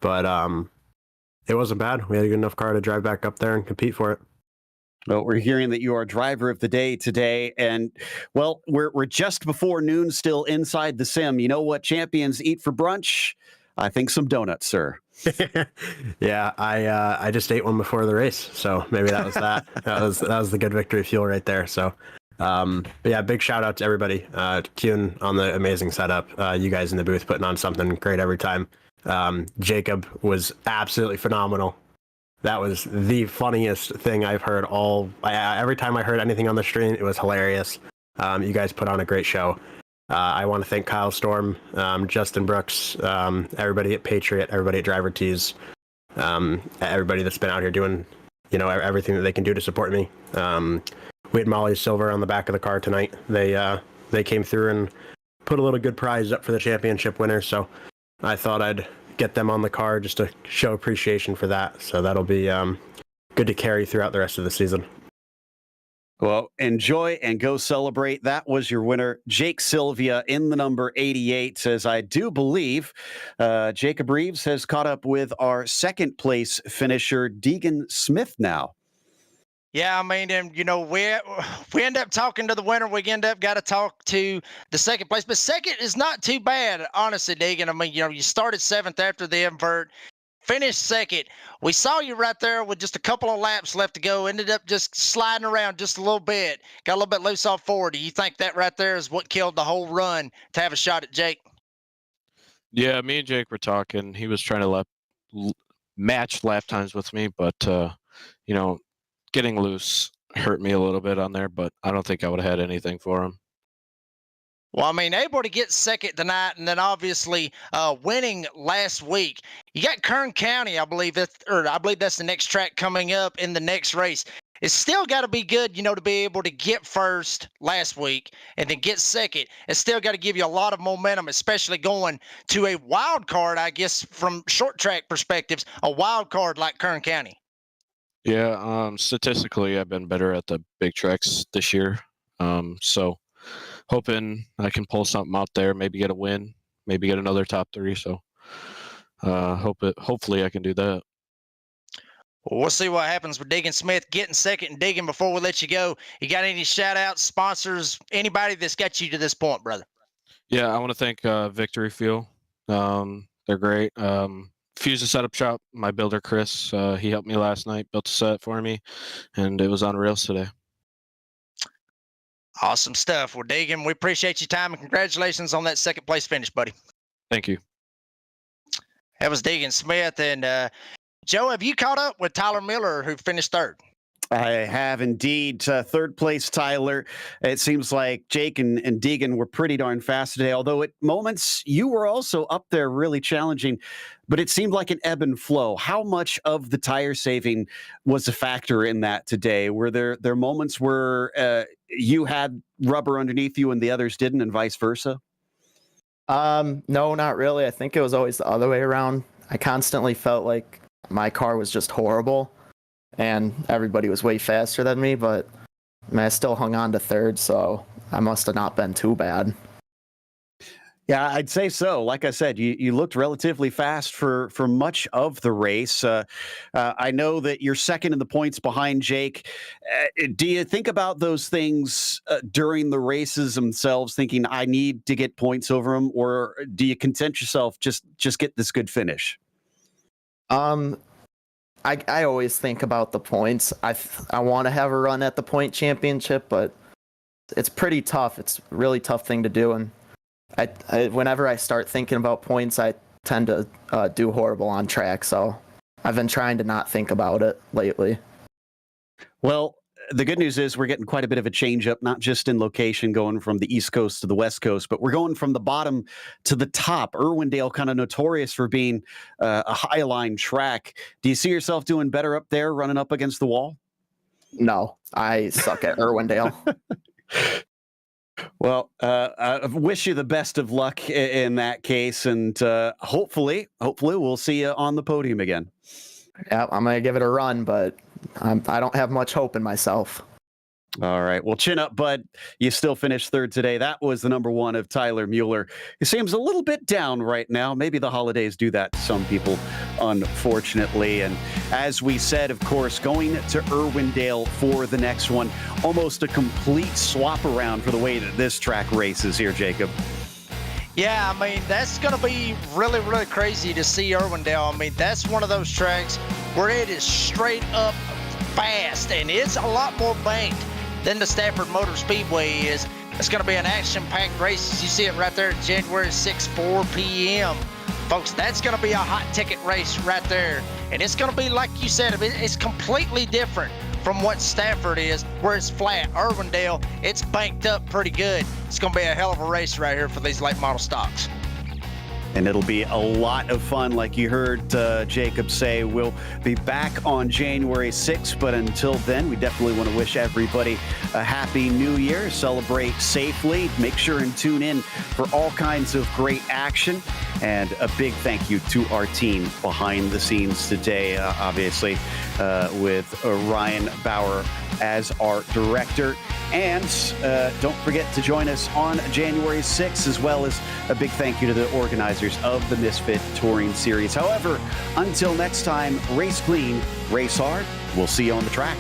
but it wasn't bad. We had a good enough car to drive back up there and compete for it. Well, we're hearing that you are driver of the day today, and well, we're just before noon still inside the sim. You know what champions eat for brunch? I think some donuts, sir. Yeah, I just ate one before the race, so maybe that was that. that was the good victory fuel right there. So. But yeah, big shout out to everybody. Kuhn on the amazing setup. You guys in the booth putting on something great every time. Jacob was absolutely phenomenal. That was the funniest thing I've heard every time I heard anything on the stream, it was hilarious. You guys put on a great show. I want to thank Kyle Storm, Justin Brooks, everybody at Patriot, everybody at Driver Tees, everybody that's been out here doing, everything that they can do to support me. We had Molly Silver on the back of the car tonight. They came through and put a little good prize up for the championship winner. So I thought I'd get them on the car just to show appreciation for that. So that'll be good to carry throughout the rest of the season. Well, enjoy and go celebrate. That was your winner, Jake Sylvia, in the number 88. As I do believe, Jacob Reeves has caught up with our second place finisher, Deegan Smith now. Yeah, I mean, and we end up talking to the winner. We end up got to talk to the second place, but second is not too bad, honestly, Deegan. I mean, you started 7th after the invert. finished second. We saw you right there with just a couple of laps left to go. Ended up just sliding around just a little bit. Got a little bit loose off forward. Do you think that right there is what killed the whole run to have a shot at Jake? Yeah, me and Jake were talking. He was trying to match lap times with me, but getting loose hurt me a little bit on there, but I don't think I would have had anything for him. Well, I mean, able to get second tonight, and then obviously winning last week. You got Kern County, I believe that's the next track coming up in the next race. It's still got to be good, to be able to get first last week and then get second. It's still got to give you a lot of momentum, especially going to a wild card, I guess, from short track perspectives, a wild card like Kern County. Yeah, statistically, I've been better at the big tracks this year. So hoping I can pull something out there, maybe get a win, maybe get another top 3. So hopefully I can do that. Well, we'll see what happens with Deegan Smith getting second. And Deegan, before we let you go, you got any shout outs, sponsors, anybody that's got you to this point, brother? Yeah, I want to thank Victory Fuel. They're great. Fuse the Setup Shop, my builder Chris, he helped me last night, built a set for me, and it was on rails today. Awesome stuff. Well, Deegan, we appreciate your time and congratulations on that second place finish, buddy. Thank you. That was Deegan Smith. And Joe, have you caught up with Tyler Miller, who finished third? I have indeed. Third place, Tyler. It seems like Jake and Deegan were pretty darn fast today, although at moments you were also up there really challenging, but it seemed like an ebb and flow. How much of the tire saving was a factor in that today? Were there moments where you had rubber underneath you and the others didn't, and vice versa? No, not really. I think it was always the other way around. I constantly felt like my car was just horrible and everybody was way faster than me, but I still hung on to third, so I must have not been too bad. Yeah, I'd say so. Like I said, you looked relatively fast for much of the race. I know that you're second in the points behind Jake. Do you think about those things during the races themselves, thinking I need to get points over him, or do you content yourself just get this good finish? I always think about the points. I want to have a run at the point championship, but it's pretty tough. It's a really tough thing to do, and whenever I start thinking about points, I tend to do horrible on track. So I've been trying to not think about it lately. Well, the good news is we're getting quite a bit of a change up, not just in location going from the East Coast to the West Coast, but we're going from the bottom to the top. Irwindale, kind of notorious for being a high line track. Do you see yourself doing better up there, running up against the wall? No, I suck at Irwindale. Well, I wish you the best of luck in that case, and hopefully we'll see you on the podium again. Yeah, I'm going to give it a run, but I don't have much hope in myself. All right. Well, chin up, bud. You still finished third today. That was the number one of Tyler Mueller. He seems a little bit down right now. Maybe the holidays do that to some people, unfortunately. And as we said, of course, going to Irwindale for the next one. Almost a complete swap around for the way that this track races here, Jacob. Yeah, I mean, that's going to be really, really crazy to see Irwindale. I mean, that's one of those tracks where it is straight up fast, and it's a lot more banked than the Stafford Motor Speedway is. It's going to be an action-packed race. You see it right there, January 6, 4 p.m. Folks, that's going to be a hot ticket race right there. And it's going to be, like you said, it's completely different from what Stafford is, where it's flat. Irwindale, it's banked up pretty good. It's going to be a hell of a race right here for these late model stocks. And it'll be a lot of fun, like you heard Jacob say. We'll be back on January 6th, but until then, we definitely want to wish everybody a happy new year. Celebrate safely. Make sure and tune in for all kinds of great action. And a big thank you to our team behind the scenes today, obviously, with Ryan Bauer as our director. And don't forget to join us on January 6th, as well as a big thank you to the organizers of the Misfit Touring Series. However, until next time, race clean, race hard. We'll see you on the track.